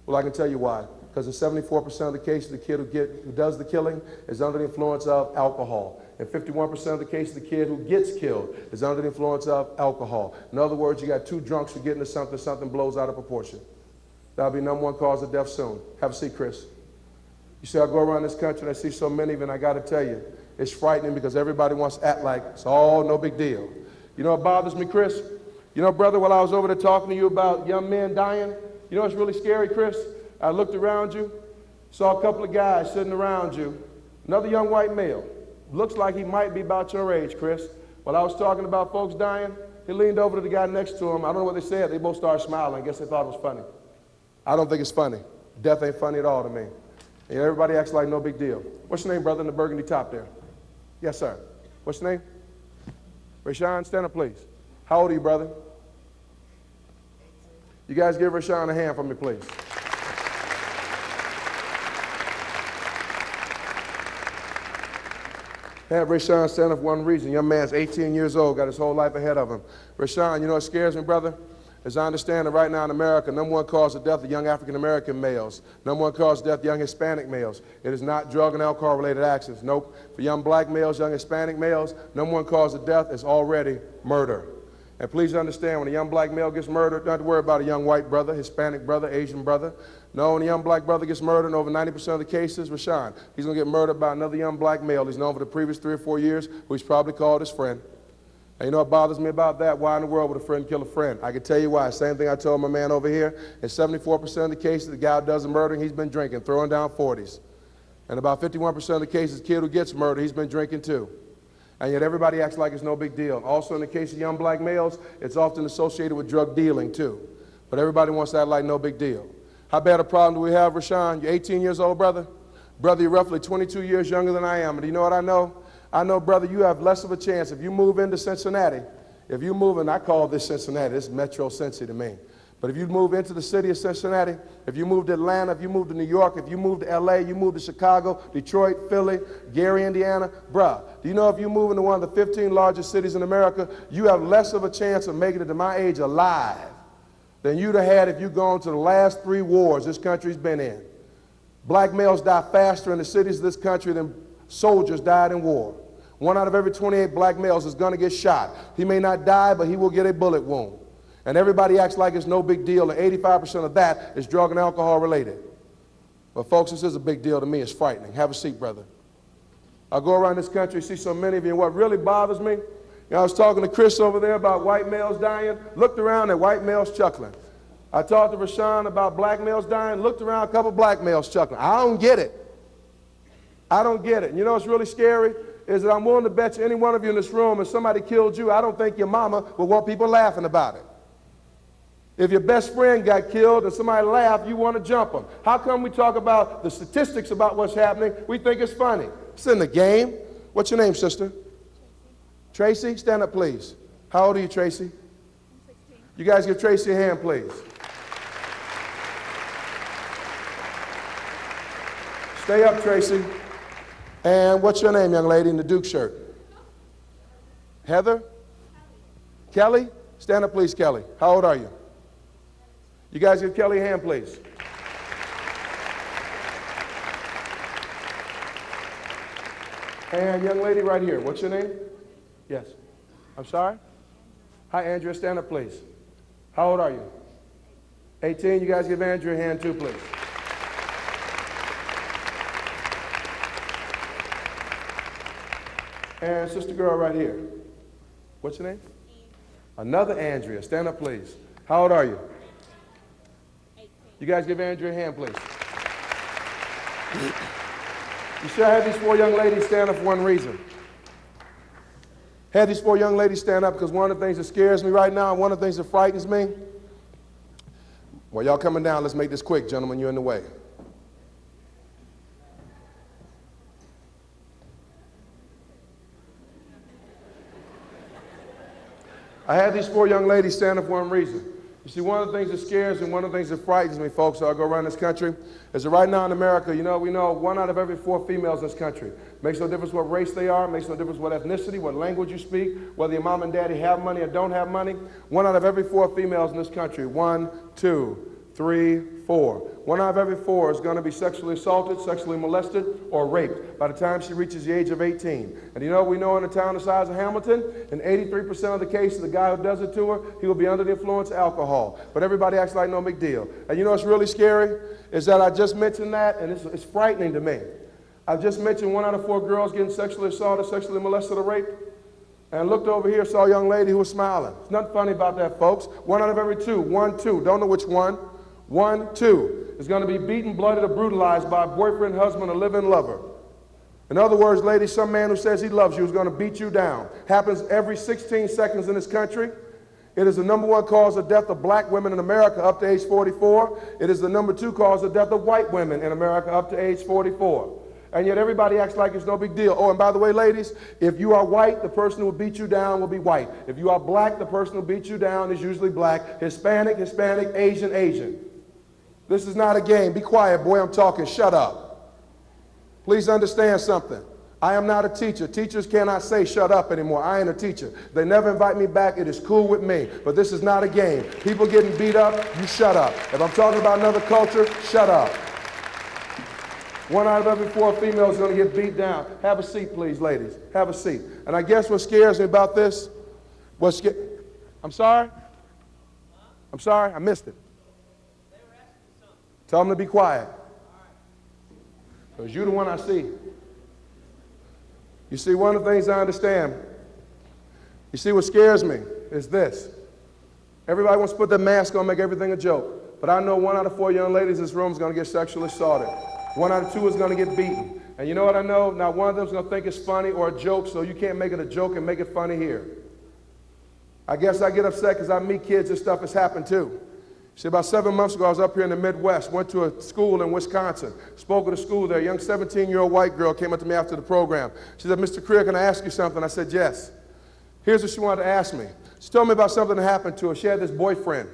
Well, I can tell you why. Because in 74% of the cases, the kid who does the killing is under the influence of alcohol. In 51% of the cases, the kid who gets killed is under the influence of alcohol. In other words, you got 2 drunks who get into something, something blows out of proportion. That'll be number one cause of death soon. Have a seat, Chris. You see, I go around this country and I see so many of them, and I got to tell you, it's frightening because everybody wants to act like it's all no big deal. You know what bothers me, Chris? You know, brother, while I was over there talking to you about young men dying, you know what's really scary, Chris? I looked around you, saw a couple of guys sitting around you, another young white male. Looks like he might be about your age, Chris. While I was talking about folks dying, he leaned over to the guy next to him. I don't know what they said. They both started smiling. I guess they thought it was funny. I don't think it's funny. Death ain't funny at all to me. And everybody acts like no big deal. What's your name, brother, in the burgundy top there? Yes, sir. What's your name? Rashawn, stand up, please. How old are you, brother? You guys give Rashawn a hand for me, please. I have Rashawn stand up for one reason. Young man's 18 years old, got his whole life ahead of him. Rashawn, you know what scares me, brother? As I understand it right now in America, number one cause of death of young African-American males. Number one cause of death of young Hispanic males. It is not drug and alcohol-related accidents. Nope. For young black males, young Hispanic males, number one cause of death is already murder. And please understand, when a young black male gets murdered, don't have to worry about a young white brother, Hispanic brother, Asian brother. No, when a young black brother gets murdered, in over 90% of the cases, Rashawn, he's going to get murdered by another young black male he's known for the previous 3 or 4 years, who he's probably called his friend. And you know what bothers me about that? Why in the world would a friend kill a friend? I can tell you why. Same thing I told my man over here. In 74% of the cases, the guy who does the murdering, he's been drinking, throwing down 40s. And about 51% of the cases, the kid who gets murdered, he's been drinking too. And yet everybody acts like it's no big deal. Also, in the case of young black males, it's often associated with drug dealing too. But everybody wants to act like no big deal. How bad a problem do we have, Rashawn? You're 18 years old, brother? Brother, you're roughly 22 years younger than I am. And do you know what I know? I know, brother, you have less of a chance. If you move into Cincinnati, if you move in, I call this Cincinnati, this is Metro Cincy to me. But if you move into the city of Cincinnati, if you move to Atlanta, if you move to New York, if you move to LA, you move to Chicago, Detroit, Philly, Gary, Indiana, bruh, do you know if you move into one of the 15 largest cities in America, you have less of a chance of making it to my age alive than you'd have had if you'd gone to the last 3 wars this country's been in. Black males die faster in the cities of this country than soldiers died in war. 1 out of every 28 black males is going to get shot. He may not die, but he will get a bullet wound. And everybody acts like it's no big deal, and 85% of that is drug and alcohol related. But folks, this is a big deal to me. It's frightening. Have a seat, brother. I go around this country, see so many of you, and what really bothers me, I was talking to Chris over there about white males dying, looked around at white males chuckling. I talked to Rashawn about black males dying, looked around, a couple black males chuckling. I don't get it. I don't get it. And you know what's really scary? Is that I'm willing to bet you any one of you in this room, if somebody killed you, I don't think your mama would want people laughing about it. If your best friend got killed and somebody laughed, you want to jump them. How come we talk about the statistics about what's happening? We think it's funny. It's in the game. What's your name, sister? Tracy, stand up, please. How old are you, Tracy? I'm 16. You guys give Tracy a hand, please. Stay up, Tracy. And what's your name, young lady, in the Duke shirt? Heather? Kelly? Stand up, please, Kelly. How old are you? You guys give Kelly a hand, please. And young lady right here, what's your name? Yes. I'm sorry? Hi, Andrea. Stand up, please. How old are you? 18. You guys give Andrea a hand, too, please. And sister girl right here. What's your name? Another Andrea. Stand up, please. How old are you? 18. You guys give Andrea a hand, please. You should have these 4 young ladies stand up for one reason. Had these 4 young ladies stand up because one of the things that scares me right now and one of the things that frightens me. Well, y'all coming down, let's make this quick, gentlemen, you're in the way. I had these 4 young ladies stand up for one reason. You see, one of the things that scares and one of the things that frightens me, folks, so I go around this country, is that right now in America, we know 1 out of every 4 females in this country. Makes no difference what race they are, makes no difference what ethnicity, what language you speak, whether your mom and daddy have money or don't have money. 1 out of every 4 females in this country, 1, 2, 3, 4. 1 out of every 4 is going to be sexually assaulted, sexually molested, or raped by the time she reaches the age of 18. And we know in a town the size of Hamilton, in 83% of the cases, the guy who does it to her, he will be under the influence of alcohol. But everybody acts like no big deal. And what's really scary is that I just mentioned that, and it's frightening to me. I've just mentioned 1 out of 4 girls getting sexually assaulted, sexually molested, or raped. And I looked over here, saw a young lady who was smiling. There's nothing funny about that, folks. 1 out of every 2, 1, 2, don't know which one. 1, 2 is going to be beaten, blooded, or brutalized by a boyfriend, husband, or live-in lover. In other words, ladies, some man who says he loves you is going to beat you down. Happens every 16 seconds in this country. It is the #1 cause of death of black women in America up to age 44. It is the #2 cause of death of white women in America up to age 44. And yet everybody acts like it's no big deal. Oh, and by the way, ladies, if you are white, the person who will beat you down will be white. If you are black, the person who will beat you down is usually black. Hispanic, Asian, Asian. This is not a game. Be quiet, boy, I'm talking. Shut up. Please understand something. I am not a teacher. Teachers cannot say shut up anymore. I ain't a teacher. They never invite me back. It is cool with me. But this is not a game. People getting beat up, you shut up. If I'm talking about another culture, shut up. 1 out of every 4 females is going to get beat down. Have a seat, please, ladies. Have a seat. And I guess what scares me about this, I'm sorry? I'm sorry? I missed it. Tell them to be quiet. Because you're the one I see. You see, one of the things I understand, you see what scares me is this. Everybody wants to put their mask on, make everything a joke. But I know 1 out of 4 young ladies in this room is going to get sexually assaulted. 1 out of 2 is going to get beaten. And you know what I know? Not one of them is going to think it's funny or a joke, so you can't make it a joke and make it funny here. I guess I get upset because I meet kids and stuff has happened too. See, about 7 months ago, I was up here in the Midwest, went to a school in Wisconsin, spoke at a school there. A young 17-year-old white girl came up to me after the program. She said, "Mr. Creagh, can I ask you something?" I said, "Yes." Here's what she wanted to ask me. She told me about something that happened to her. She had this boyfriend.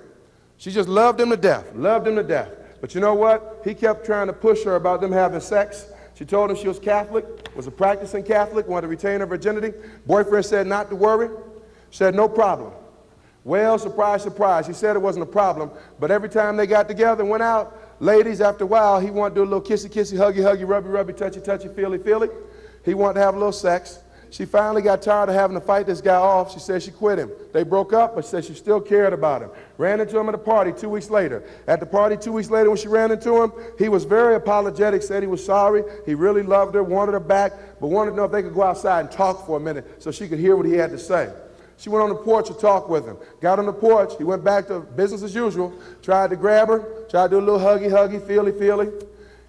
She just loved him to death, loved him to death. But you know what? He kept trying to push her about them having sex. She told him she was Catholic, was a practicing Catholic, wanted to retain her virginity. Boyfriend said not to worry. Said no problem. Well, surprise, surprise. He said it wasn't a problem, but every time they got together and went out, ladies, after a while, he wanted to do a little kissy, kissy, huggy, huggy, rubby, rubby, touchy, touchy, feely, feely. He wanted to have a little sex. She finally got tired of having to fight this guy off. She said she quit him. They broke up, but she said she still cared about him. Ran into him at a party 2 weeks later. At the party 2 weeks later when she ran into him, he was very apologetic, said he was sorry. He really loved her, wanted her back, but wanted to know if they could go outside and talk for a minute so she could hear what he had to say. She went on the porch to talk with him. Got on the porch. He went back to business as usual. Tried to grab her. Tried to do a little huggy, huggy, feely, feely.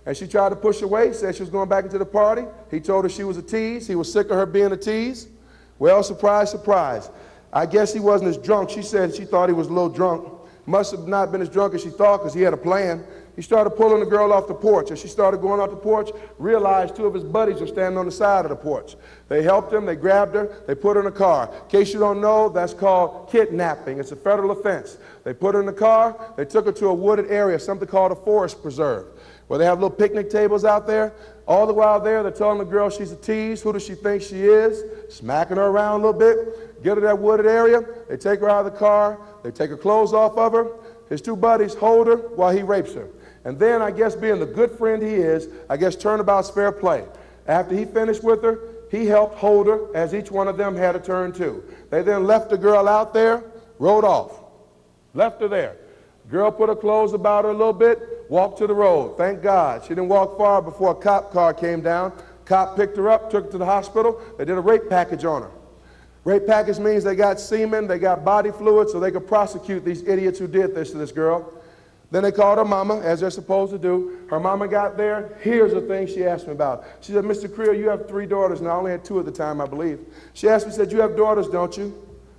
And she tried to push away. Said she was going back into the party. He told her she was a tease. He was sick of her being a tease. Well, surprise, surprise. I guess he wasn't as drunk. She said she thought he was a little drunk. Must have not been as drunk as she thought because he had a plan. He started pulling the girl off the porch. As she started going off the porch, realized two of his buddies were standing on the side of the porch. They helped him, they grabbed her, they put her in a car. In case you don't know, that's called kidnapping. It's a federal offense. They put her in the car, they took her to a wooded area, something called a forest preserve, where they have little picnic tables out there. All the while there, they're telling the girl she's a tease. Who does she think she is? Smacking her around a little bit. Get her to that wooded area. They take her out of the car. They take her clothes off of her. His two buddies hold her while he rapes her. And then, I guess being the good friend he is, I guess turnabout's fair play. After he finished with her, he helped hold her as each one of them had a turn too. They then left the girl out there, rode off. Left her there. Girl put her clothes about her a little bit, walked to the road. Thank God. She didn't walk far before a cop car came down. Cop picked her up, took her to the hospital. They did a rape package on her. Rape package means they got semen, they got body fluid, so they could prosecute these idiots who did this to this girl. Then they called her mama, as they're supposed to do. Her mama got there. Here's the thing she asked me about. She said, Mr. Creagh, you have 3 daughters. And I only had 2 at the time, I believe. She asked me, said, you have daughters, don't you?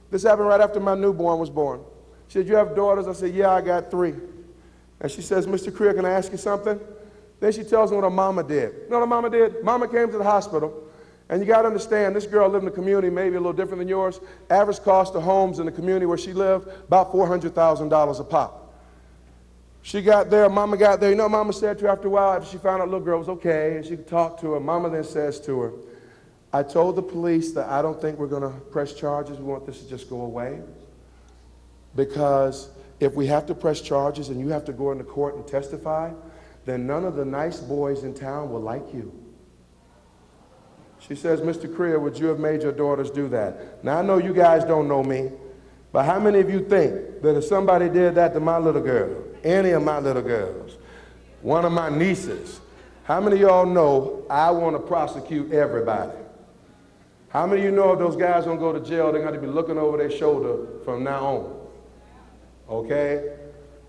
This happened right after my newborn was born. She said, you have daughters? I said, yeah, I got 3. And she says, Mr. Creagh, can I ask you something? Then she tells me what her mama did. You know what her mama did? Mama came to the hospital. And you got to understand, this girl lived in a community maybe a little different than yours. Average cost of homes in the community where she lived, about $400,000 a pop. She got there, mama got there. You know what mama said to her after a while, after she found out the little girl was okay and she could talk to her? Mama then says to her, I told the police that I don't think we're going to press charges. We want this to just go away. Because if we have to press charges and you have to go into court and testify, then none of the nice boys in town will like you. She says, Mr. Creagh, would you have made your daughters do that? Now, I know you guys don't know me, but how many of you think that if somebody did that to my little girl, any of my little girls, one of my nieces, how many of y'all know I want to prosecute everybody? How many of you know if those guys don't go to jail, they're going to be looking over their shoulder from now on? Okay?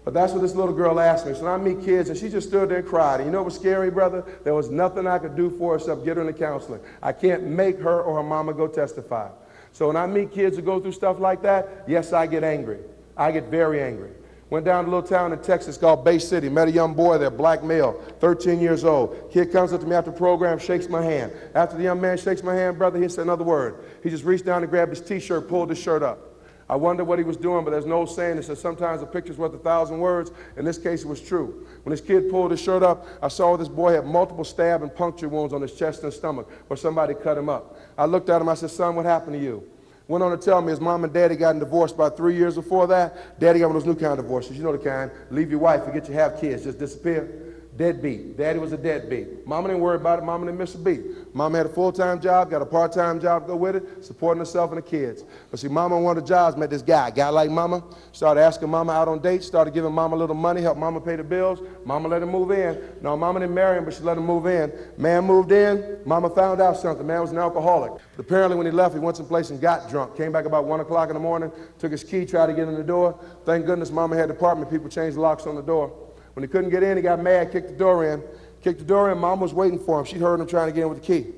But that's what this little girl asked me. So I meet kids, and she just stood there and cried. And you know what was scary, brother? There was nothing I could do for her except get her into counseling. I can't make her or her mama go testify. So when I meet kids who go through stuff like that, yes, I get angry. I get very angry. Went down to a little town in Texas called Bay City. Met a young boy there, black male, 13 years old. Kid comes up to me after the program, shakes my hand. After the young man shakes my hand, brother, he said another word. He just reached down and grabbed his T-shirt, pulled his shirt up. I wonder what he was doing, but there's no saying that says sometimes a picture's worth 1,000 words. In this case, it was true. When this kid pulled his shirt up, I saw this boy had multiple stab and puncture wounds on his chest and stomach where somebody cut him up. I looked at him, I said, son, what happened to you? Went on to tell me his mom and daddy got divorced about 3 years before that. Daddy got one of those new kind of divorces. You know the kind. Leave your wife, forget you have kids, just disappear. Deadbeat. Daddy was a deadbeat. Mama didn't worry about it. Mama didn't miss a beat. Mama had a full-time job, got a part-time job to go with it, supporting herself and the kids. But see, Mama on one of the jobs met this guy like Mama, started asking Mama out on dates, started giving Mama a little money, helped Mama pay the bills. Mama let him move in. No, Mama didn't marry him, but she let him move in. Man moved in. Mama found out something. Man was an alcoholic. Apparently, when he left, he went someplace and got drunk. Came back about 1 o'clock in the morning, took his key, tried to get in the door. Thank goodness Mama had apartment people change the locks on the door. When he couldn't get in, he got mad, kicked the door in. Kicked the door in, Mama was waiting for him. She heard him trying to get in with the key.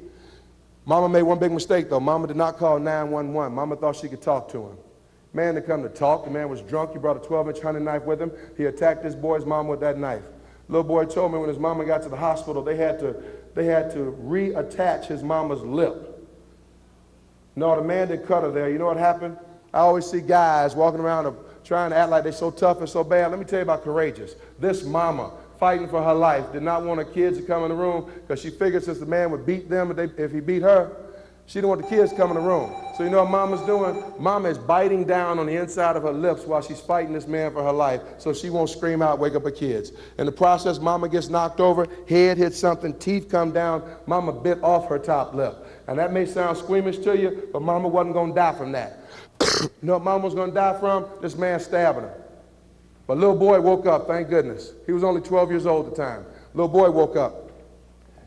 Mama made one big mistake, though. Mama did not call 911. Mama thought she could talk to him. Man didn't come to talk. The man was drunk. He brought a 12-inch hunting knife with him. He attacked this boy's mom with that knife. Little boy told me when his mama got to the hospital, they had to reattach his mama's lip. No, the man didn't cut her there. You know what happened? I always see guys walking around trying to act like they're so tough and so bad. Let me tell you about courageous. This mama, fighting for her life, did not want her kids to come in the room because she figured since the man would beat them if he beat her, she didn't want the kids to come in the room. So you know what Mama's doing? Mama is biting down on the inside of her lips while she's fighting this man for her life so she won't scream out, wake up her kids. In the process, Mama gets knocked over, head hits something, teeth come down, Mama bit off her top lip. And that may sound squeamish to you, but Mama wasn't going to die from that. You know what Mama was going to die from? This man stabbing her. But little boy woke up, thank goodness. He was only 12 years old at the time. Little boy woke up.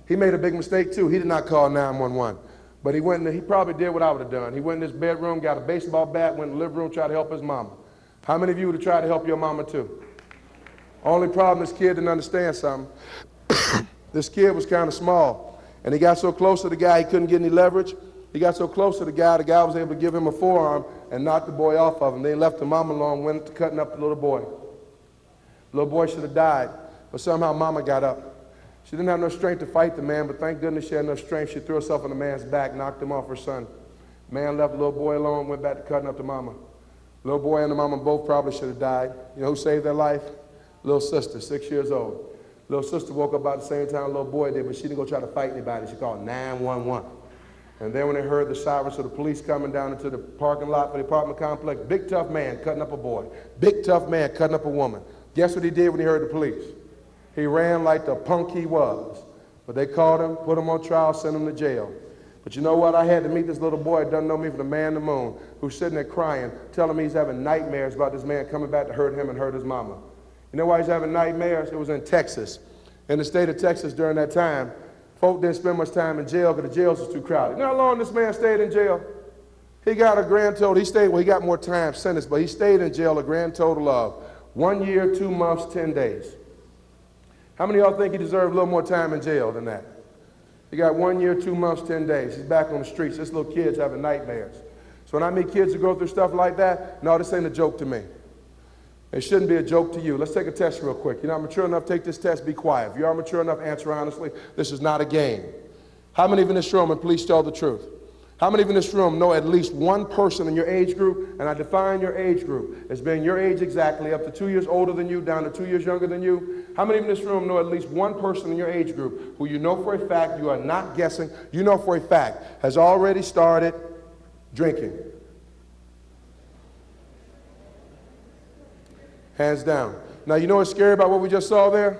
He made a big mistake too. He did not call 911. But he probably did what I would have done. He went in his bedroom, got a baseball bat, went in the living room, tried to help his mama. How many of you would have tried to help your mama too? Only problem, this kid didn't understand something. This kid was kind of small. And he got so close to the guy, he couldn't get any leverage. He got so close to the guy was able to give him a forearm and knock the boy off of him. They left the mama alone, went to cutting up the little boy. The little boy should have died. but somehow mama got up. She didn't have no strength to fight the man, but thank goodness she had enough strength. She threw herself on the man's back, knocked him off her son. Man left the little boy alone, went back to cutting up the mama. Little boy and the mama both probably should have died. You know who saved their life? Little sister, 6 years old. Little sister woke up about the same time little boy did, but she didn't go try to fight anybody. She called 911. And then when they heard the sirens of the police coming down into the parking lot for the apartment complex, big tough man cutting up a boy. Big tough man cutting up a woman. Guess what he did when he heard the police? He ran like the punk he was. But they caught him, put him on trial, sent him to jail. But you know what? I had to meet this little boy, doesn't know me from the man in the moon, who's sitting there crying, telling me he's having nightmares about this man coming back to hurt him and hurt his mama. You know why he's having nightmares? It was in Texas. In the state of Texas during that time, folk didn't spend much time in jail because the jails was too crowded. You know how long this man stayed in jail? He got a grand total. He got more time sentenced, but he stayed in jail a grand total of 1 year, 2 months, 10 days. How many of y'all think he deserved a little more time in jail than that? He got 1 year, 2 months, 10 days. He's back on the streets. This little kid's having nightmares. So when I meet kids who go through stuff like that, no, this ain't a joke to me. It shouldn't be a joke to you. Let's take a test real quick. You're not mature enough, take this test, be quiet. If you are mature enough, answer honestly. This is not a game. How many of you in this room, and please tell the truth, how many of you in this room know at least one person in your age group, and I define your age group as being your age exactly, up to 2 years older than you, down to 2 years younger than you? How many of you in this room know at least one person in your age group who you know for a fact, you are not guessing, you know for a fact, has already started drinking? Hands down. Now, you know what's scary about what we just saw there?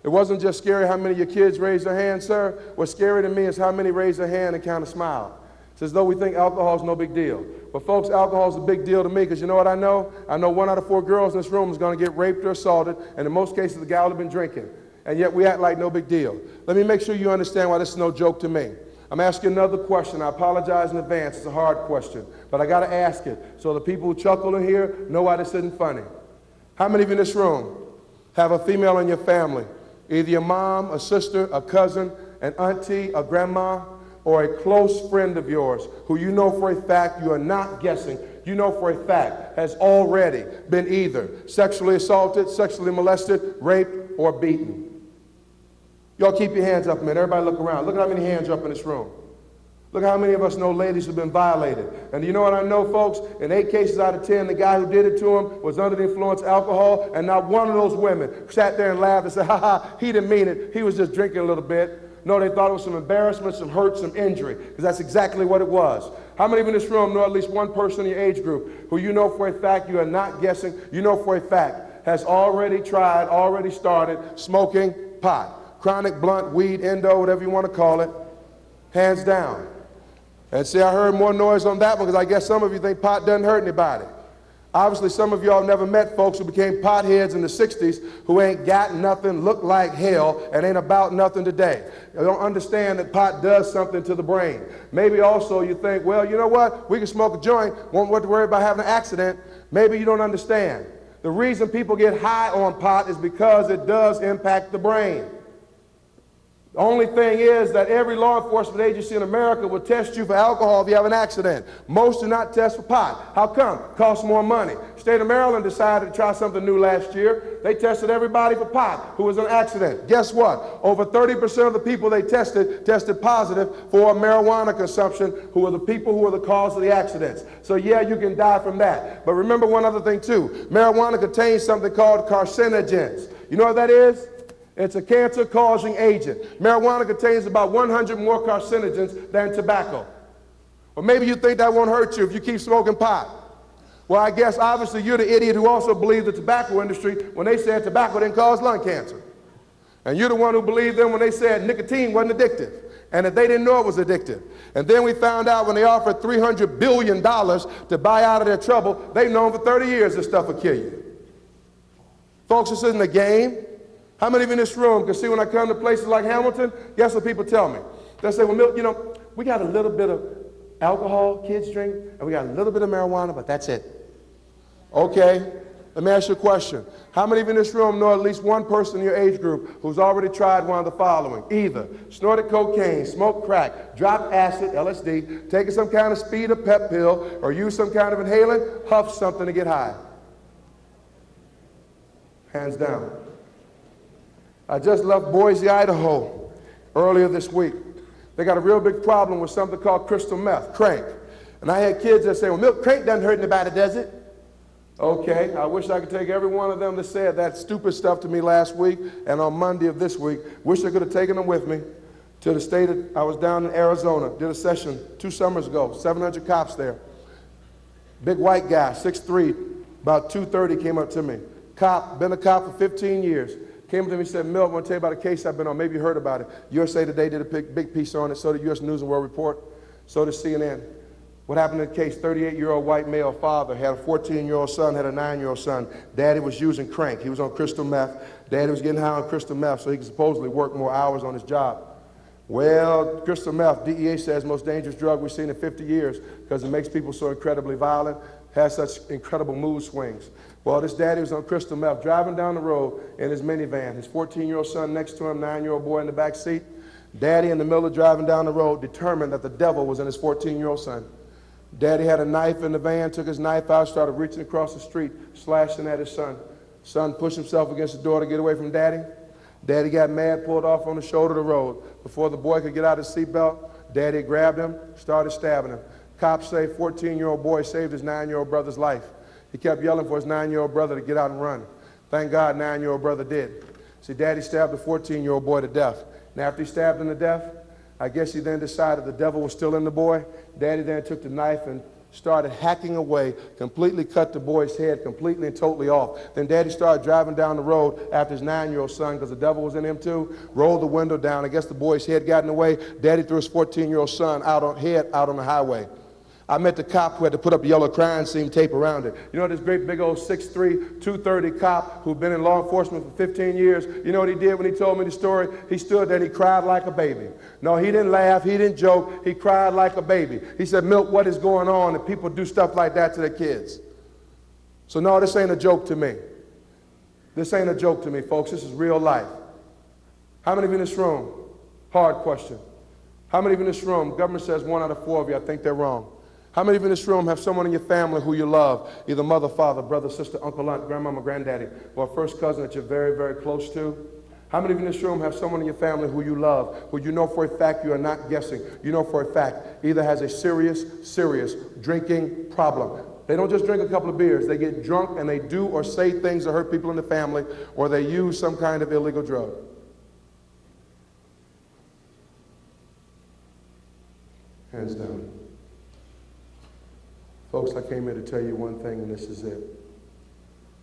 It wasn't just scary how many of your kids raised their hand, sir. What's scary to me is how many raised their hand and kind of smiled. It's as though we think alcohol is no big deal. But folks, alcohol is a big deal to me because you know what I know? I know 1 out of 4 girls in this room is going to get raped or assaulted, and in most cases the gal have been drinking. And yet we act like no big deal. Let me make sure you understand why this is no joke to me. I'm asking another question. I apologize in advance. It's a hard question, but I got to ask it so the people who chuckle in here know why this isn't funny. How many of you in this room have a female in your family, either your mom, a sister, a cousin, an auntie, a grandma, or a close friend of yours who you know for a fact, you are not guessing, you know for a fact has already been either sexually assaulted, sexually molested, raped, or beaten? Y'all keep your hands up a minute. Everybody look around. Look at how many hands are up in this room. Look how many of us know ladies who've been violated. And you know what I know, folks? In 8 cases out of 10, the guy who did it to him was under the influence of alcohol, and not one of those women sat there and laughed and said, ha ha, he didn't mean it. He was just drinking a little bit. No, they thought it was some embarrassment, some hurt, some injury, because that's exactly what it was. How many of you in this room know at least one person in your age group who you know for a fact, you are not guessing, you know for a fact, has already tried, already started smoking pot? Chronic, blunt, weed, endo, whatever you want to call it. Hands down. And see, I heard more noise on that one because I guess some of you think pot doesn't hurt anybody. Obviously, some of y'all never met folks who became potheads in the 60s who ain't got nothing, look like hell, and ain't about nothing today. You don't understand that pot does something to the brain. Maybe also you think, well, you know what? We can smoke a joint, won't have to worry about having an accident. Maybe you don't understand. The reason people get high on pot is because it does impact the brain. The only thing is that every law enforcement agency in America will test you for alcohol if you have an accident. Most do not test for pot. How come? Costs more money. State of Maryland decided to try something new last year. They tested everybody for pot who was in an accident. Guess what? Over 30% of the people they tested positive for marijuana consumption, who were the people who were the cause of the accidents. So yeah, you can die from that. But remember one other thing too. Marijuana contains something called carcinogens. You know what that is? It's a cancer-causing agent. Marijuana contains about 100 more carcinogens than tobacco. Or maybe you think that won't hurt you if you keep smoking pot. Well, I guess obviously you're the idiot who also believed the tobacco industry when they said tobacco didn't cause lung cancer. And you're the one who believed them when they said nicotine wasn't addictive and that they didn't know it was addictive. And then we found out when they offered $300 billion to buy out of their trouble, they've known for 30 years this stuff will kill you. Folks, this isn't a game. How many of you in this room can see when I come to places like Hamilton, guess what people tell me? They'll say, well, Milton, you know, we got a little bit of alcohol kids drink, and we got a little bit of marijuana, but that's it. Okay, let me ask you a question. How many of you in this room know at least one person in your age group who's already tried one of the following? Either snorted cocaine, smoked crack, dropped acid, LSD, taken some kind of speed or pep pill, or used some kind of inhalant, huffed something to get high. Hands down. I just left Boise, Idaho earlier this week. They got a real big problem with something called crystal meth, crank. And I had kids that say, well, milk crank doesn't hurt anybody, does it? Okay, I wish I could take every one of them that said that stupid stuff to me last week and on Monday of this week. Wish I could have taken them with me to the state I was down in Arizona, did a session 2 summers ago, 700 cops there. Big white guy, 6'3", about 230, came up to me. Cop, been a cop for 15 years. Came up to me and said, Milt, I want to tell you about a case I've been on. Maybe you heard about it. USA Today did a big piece on it, so did U.S. News and World Report, so did CNN. What happened in the case? 38-year-old white male father had a 14-year-old son, had a 9-year-old son. Daddy was using crank. He was on crystal meth. Daddy was getting high on crystal meth so he could supposedly work more hours on his job. Well, crystal meth, DEA says, most dangerous drug we've seen in 50 years because it makes people so incredibly violent, has such incredible mood swings. Well, this daddy was on crystal meth, driving down the road in his minivan. His 14-year-old son next to him, 9-year-old boy in the back seat. Daddy in the middle of driving down the road determined that the devil was in his 14-year-old son. Daddy had a knife in the van, took his knife out, started reaching across the street, slashing at his son. Son pushed himself against the door to get away from Daddy. Daddy got mad, pulled off on the shoulder of the road. Before the boy could get out his seatbelt, Daddy grabbed him, started stabbing him. Cops say 14-year-old boy saved his 9-year-old brother's life. He kept yelling for his 9-year-old brother to get out and run. Thank God 9-year-old brother did. See, Daddy stabbed the 14-year-old boy to death. And after he stabbed him to death, I guess he then decided the devil was still in the boy. Daddy then took the knife and started hacking away, completely cut the boy's head completely and totally off. Then Daddy started driving down the road after his 9-year-old son, because the devil was in him too, rolled the window down. I guess the boy's head got in the way. Daddy threw his 14-year-old son out on the highway. I met the cop who had to put up yellow crime scene tape around it. You know this great big old 6'3", 230 cop who'd been in law enforcement for 15 years? You know what he did when he told me the story? He stood there and he cried like a baby. No, he didn't laugh, he didn't joke, he cried like a baby. He said, Milt, what is going on? And people do stuff like that to their kids. So no, this ain't a joke to me. This ain't a joke to me, folks. This is real life. How many of you in this room? Hard question. How many of you in this room? Government says 1 out of 4 of you. I think they're wrong. How many of you in this room have someone in your family who you love, either mother, father, brother, sister, uncle, aunt, grandmama, granddaddy, or a first cousin that you're very, very close to? How many of you in this room have someone in your family who you love, who you know for a fact, you are not guessing, you know for a fact, either has a serious drinking problem? They don't just drink a couple of beers. They get drunk and they do or say things that hurt people in the family, or they use some kind of illegal drug. Hands down. Folks, I came here to tell you one thing, and this is it.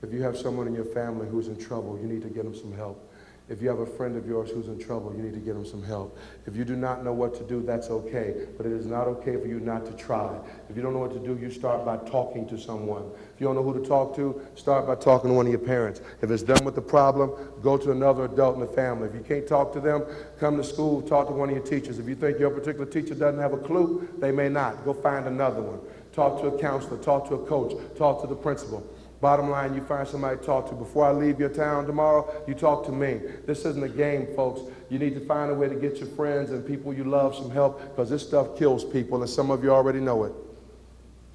If you have someone in your family who's in trouble, you need to get them some help. If you have a friend of yours who's in trouble, you need to get them some help. If you do not know what to do, that's okay. But it is not okay for you not to try. If you don't know what to do, you start by talking to someone. If you don't know who to talk to, start by talking to one of your parents. If it's done with the problem, go to another adult in the family. If you can't talk to them, come to school, talk to one of your teachers. If you think your particular teacher doesn't have a clue, they may not. Go find another one. Talk to a counselor, talk to a coach, talk to the principal. Bottom line, you find somebody to talk to. Before I leave your town tomorrow, you talk to me. This isn't a game, folks. You need to find a way to get your friends and people you love some help, because this stuff kills people, and some of you already know it.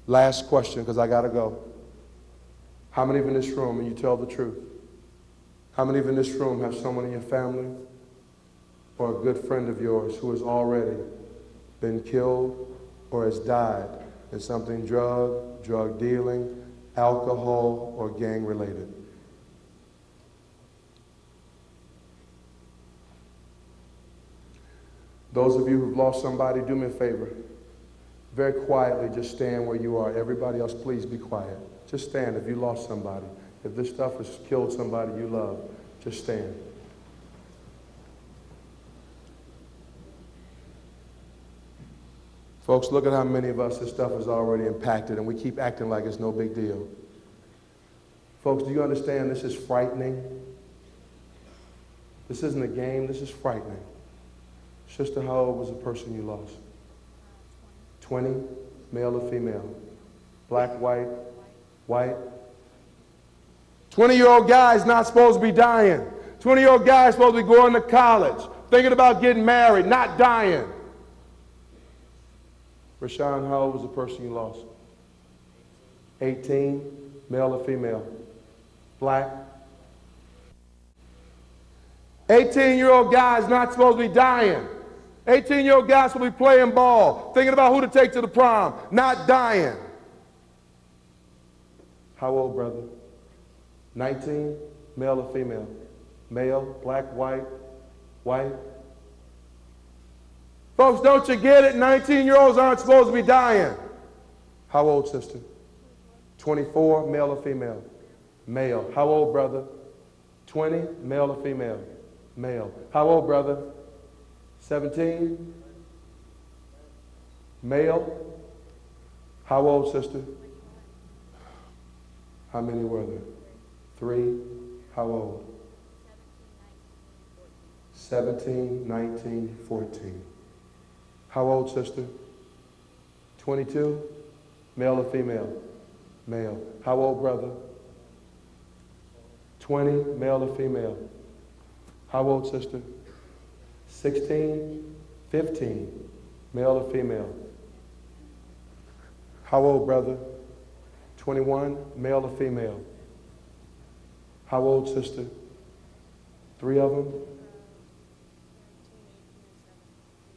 Last question, because I got to go. How many of you in this room, and you tell the truth, how many of you in this room have someone in your family or a good friend of yours who has already been killed or has died in something drug dealing, alcohol, or gang related? Those of you who've lost somebody, do me a favor. Very quietly, just stand where you are. Everybody else, please be quiet. Just stand if you lost somebody. If this stuff has killed somebody you love, just stand. Folks, look at how many of us this stuff has already impacted, and we keep acting like it's no big deal. Folks, do you understand this is frightening? This isn't a game, this is frightening. Sister, how old was the person you lost? 20, male or female? Black, white, white? 20-year-old guy's not supposed to be dying. 20-year-old guy's supposed to be going to college, thinking about getting married, not dying. Rashawn, how old was the person you lost? 18, male or female? Black? 18-year-old guy's not supposed to be dying. 18-year-old guy's supposed to be playing ball, thinking about who to take to the prom, not dying. How old, brother? 19, male or female? Male, black, white, white. Folks, don't you get it? 19-year-olds aren't supposed to be dying. How old, sister? 24, male or female? Male. How old, brother? 20, male or female? Male. How old, brother? 17? Male. How old, sister? How many were there? 3. How old? 17, 19, 14. How old, sister? 22? Male or female? Male. How old, brother? 20, male or female? How old, sister? 16, 15, male or female? How old, brother? 21, male or female? How old, sister? 3 of them?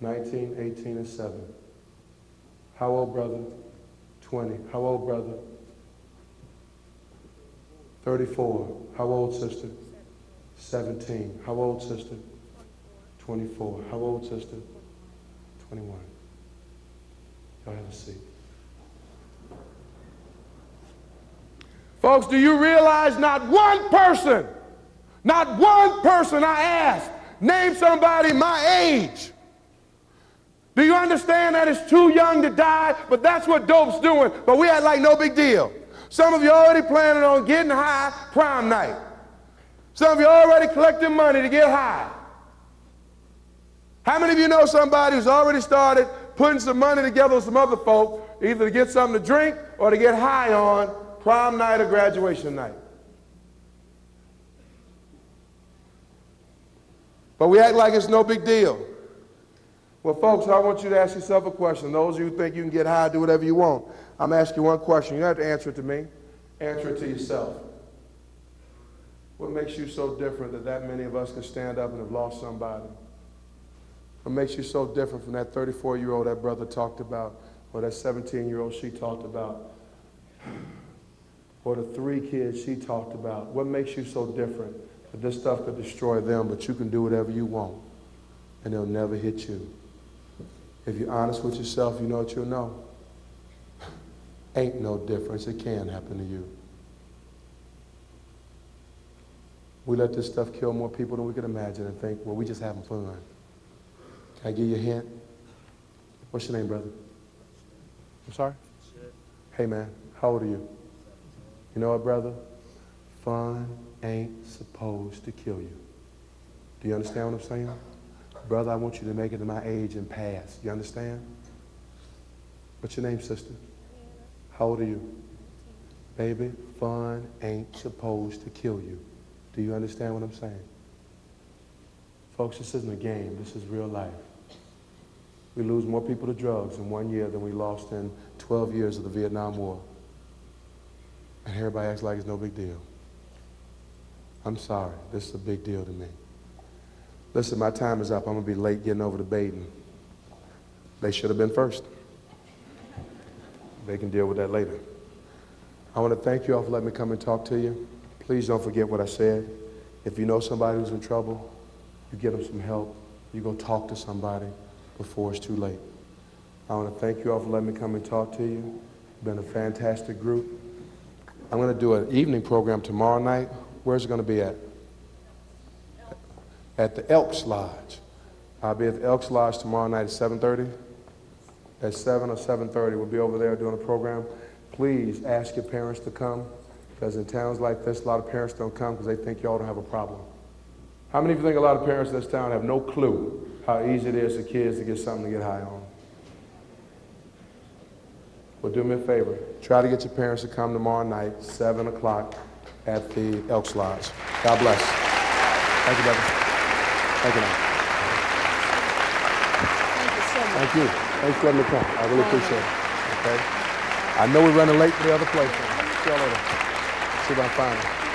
19, 18, and 7. How old, brother? 20. How old, brother? 34. How old, sister? 17. How old, sister? 24. How old, sister? 21. Y'all have a seat. Folks, do you realize not one person I asked, name somebody my age. Do you understand that it's too young to die? But that's what dope's doing. But we act like no big deal. Some of you already planning on getting high prom night. Some of you already collecting money to get high. How many of you know somebody who's already started putting some money together with some other folk, either to get something to drink or to get high on prom night or graduation night? But we act like it's no big deal. Well, folks, I want you to ask yourself a question. Those of you who think you can get high, do whatever you want. I'm asking you one question. You don't have to answer it to me. Answer it to yourself. What makes you so different that many of us can stand up and have lost somebody? What makes you so different from that 34-year-old that brother talked about, or that 17-year-old she talked about, or the 3 kids she talked about? What makes you so different that this stuff could destroy them, but you can do whatever you want, and it'll never hit you? If you're honest with yourself, you know what you'll know. Ain't no difference. It can happen to you. We let this stuff kill more people than we could imagine and think, well, we just having fun. Can I give you a hint? What's your name, brother? I'm sorry? Hey, man, how old are you? You know what, brother? Fun ain't supposed to kill you. Do you understand what I'm saying? Brother, I want you to make it to my age and pass. You understand? What's your name, sister? How old are you? Baby, fun ain't supposed to kill you. Do you understand what I'm saying? Folks, this isn't a game. This is real life. We lose more people to drugs in 1 year than we lost in 12 years of the Vietnam War. And everybody acts like it's no big deal. I'm sorry. This is a big deal to me. Listen, my time is up. I'm going to be late getting over to Baden. They should have been first. They can deal with that later. I want to thank you all for letting me come and talk to you. Please don't forget what I said. If you know somebody who's in trouble, you get them some help. You go talk to somebody before it's too late. I want to thank you all for letting me come and talk to you. You've been a fantastic group. I'm going to do an evening program tomorrow night. Where's it going to be at? At the Elks Lodge. I'll be at the Elks Lodge tomorrow night at 7:30. At 7 or 7:30, we'll be over there doing a program. Please ask your parents to come, because in towns like this, a lot of parents don't come because they think y'all don't have a problem. How many of you think a lot of parents in this town have no clue how easy it is for kids to get something to get high on? Well, do me a favor. Try to get your parents to come tomorrow night, 7 o'clock, at the Elks Lodge. God bless. Thank you, brother. Thank you, man. Thank you so much. Thank you. Thanks for letting me come. I really appreciate it. Okay? I know we're running late for the other place. See y'all later. See if I can find it.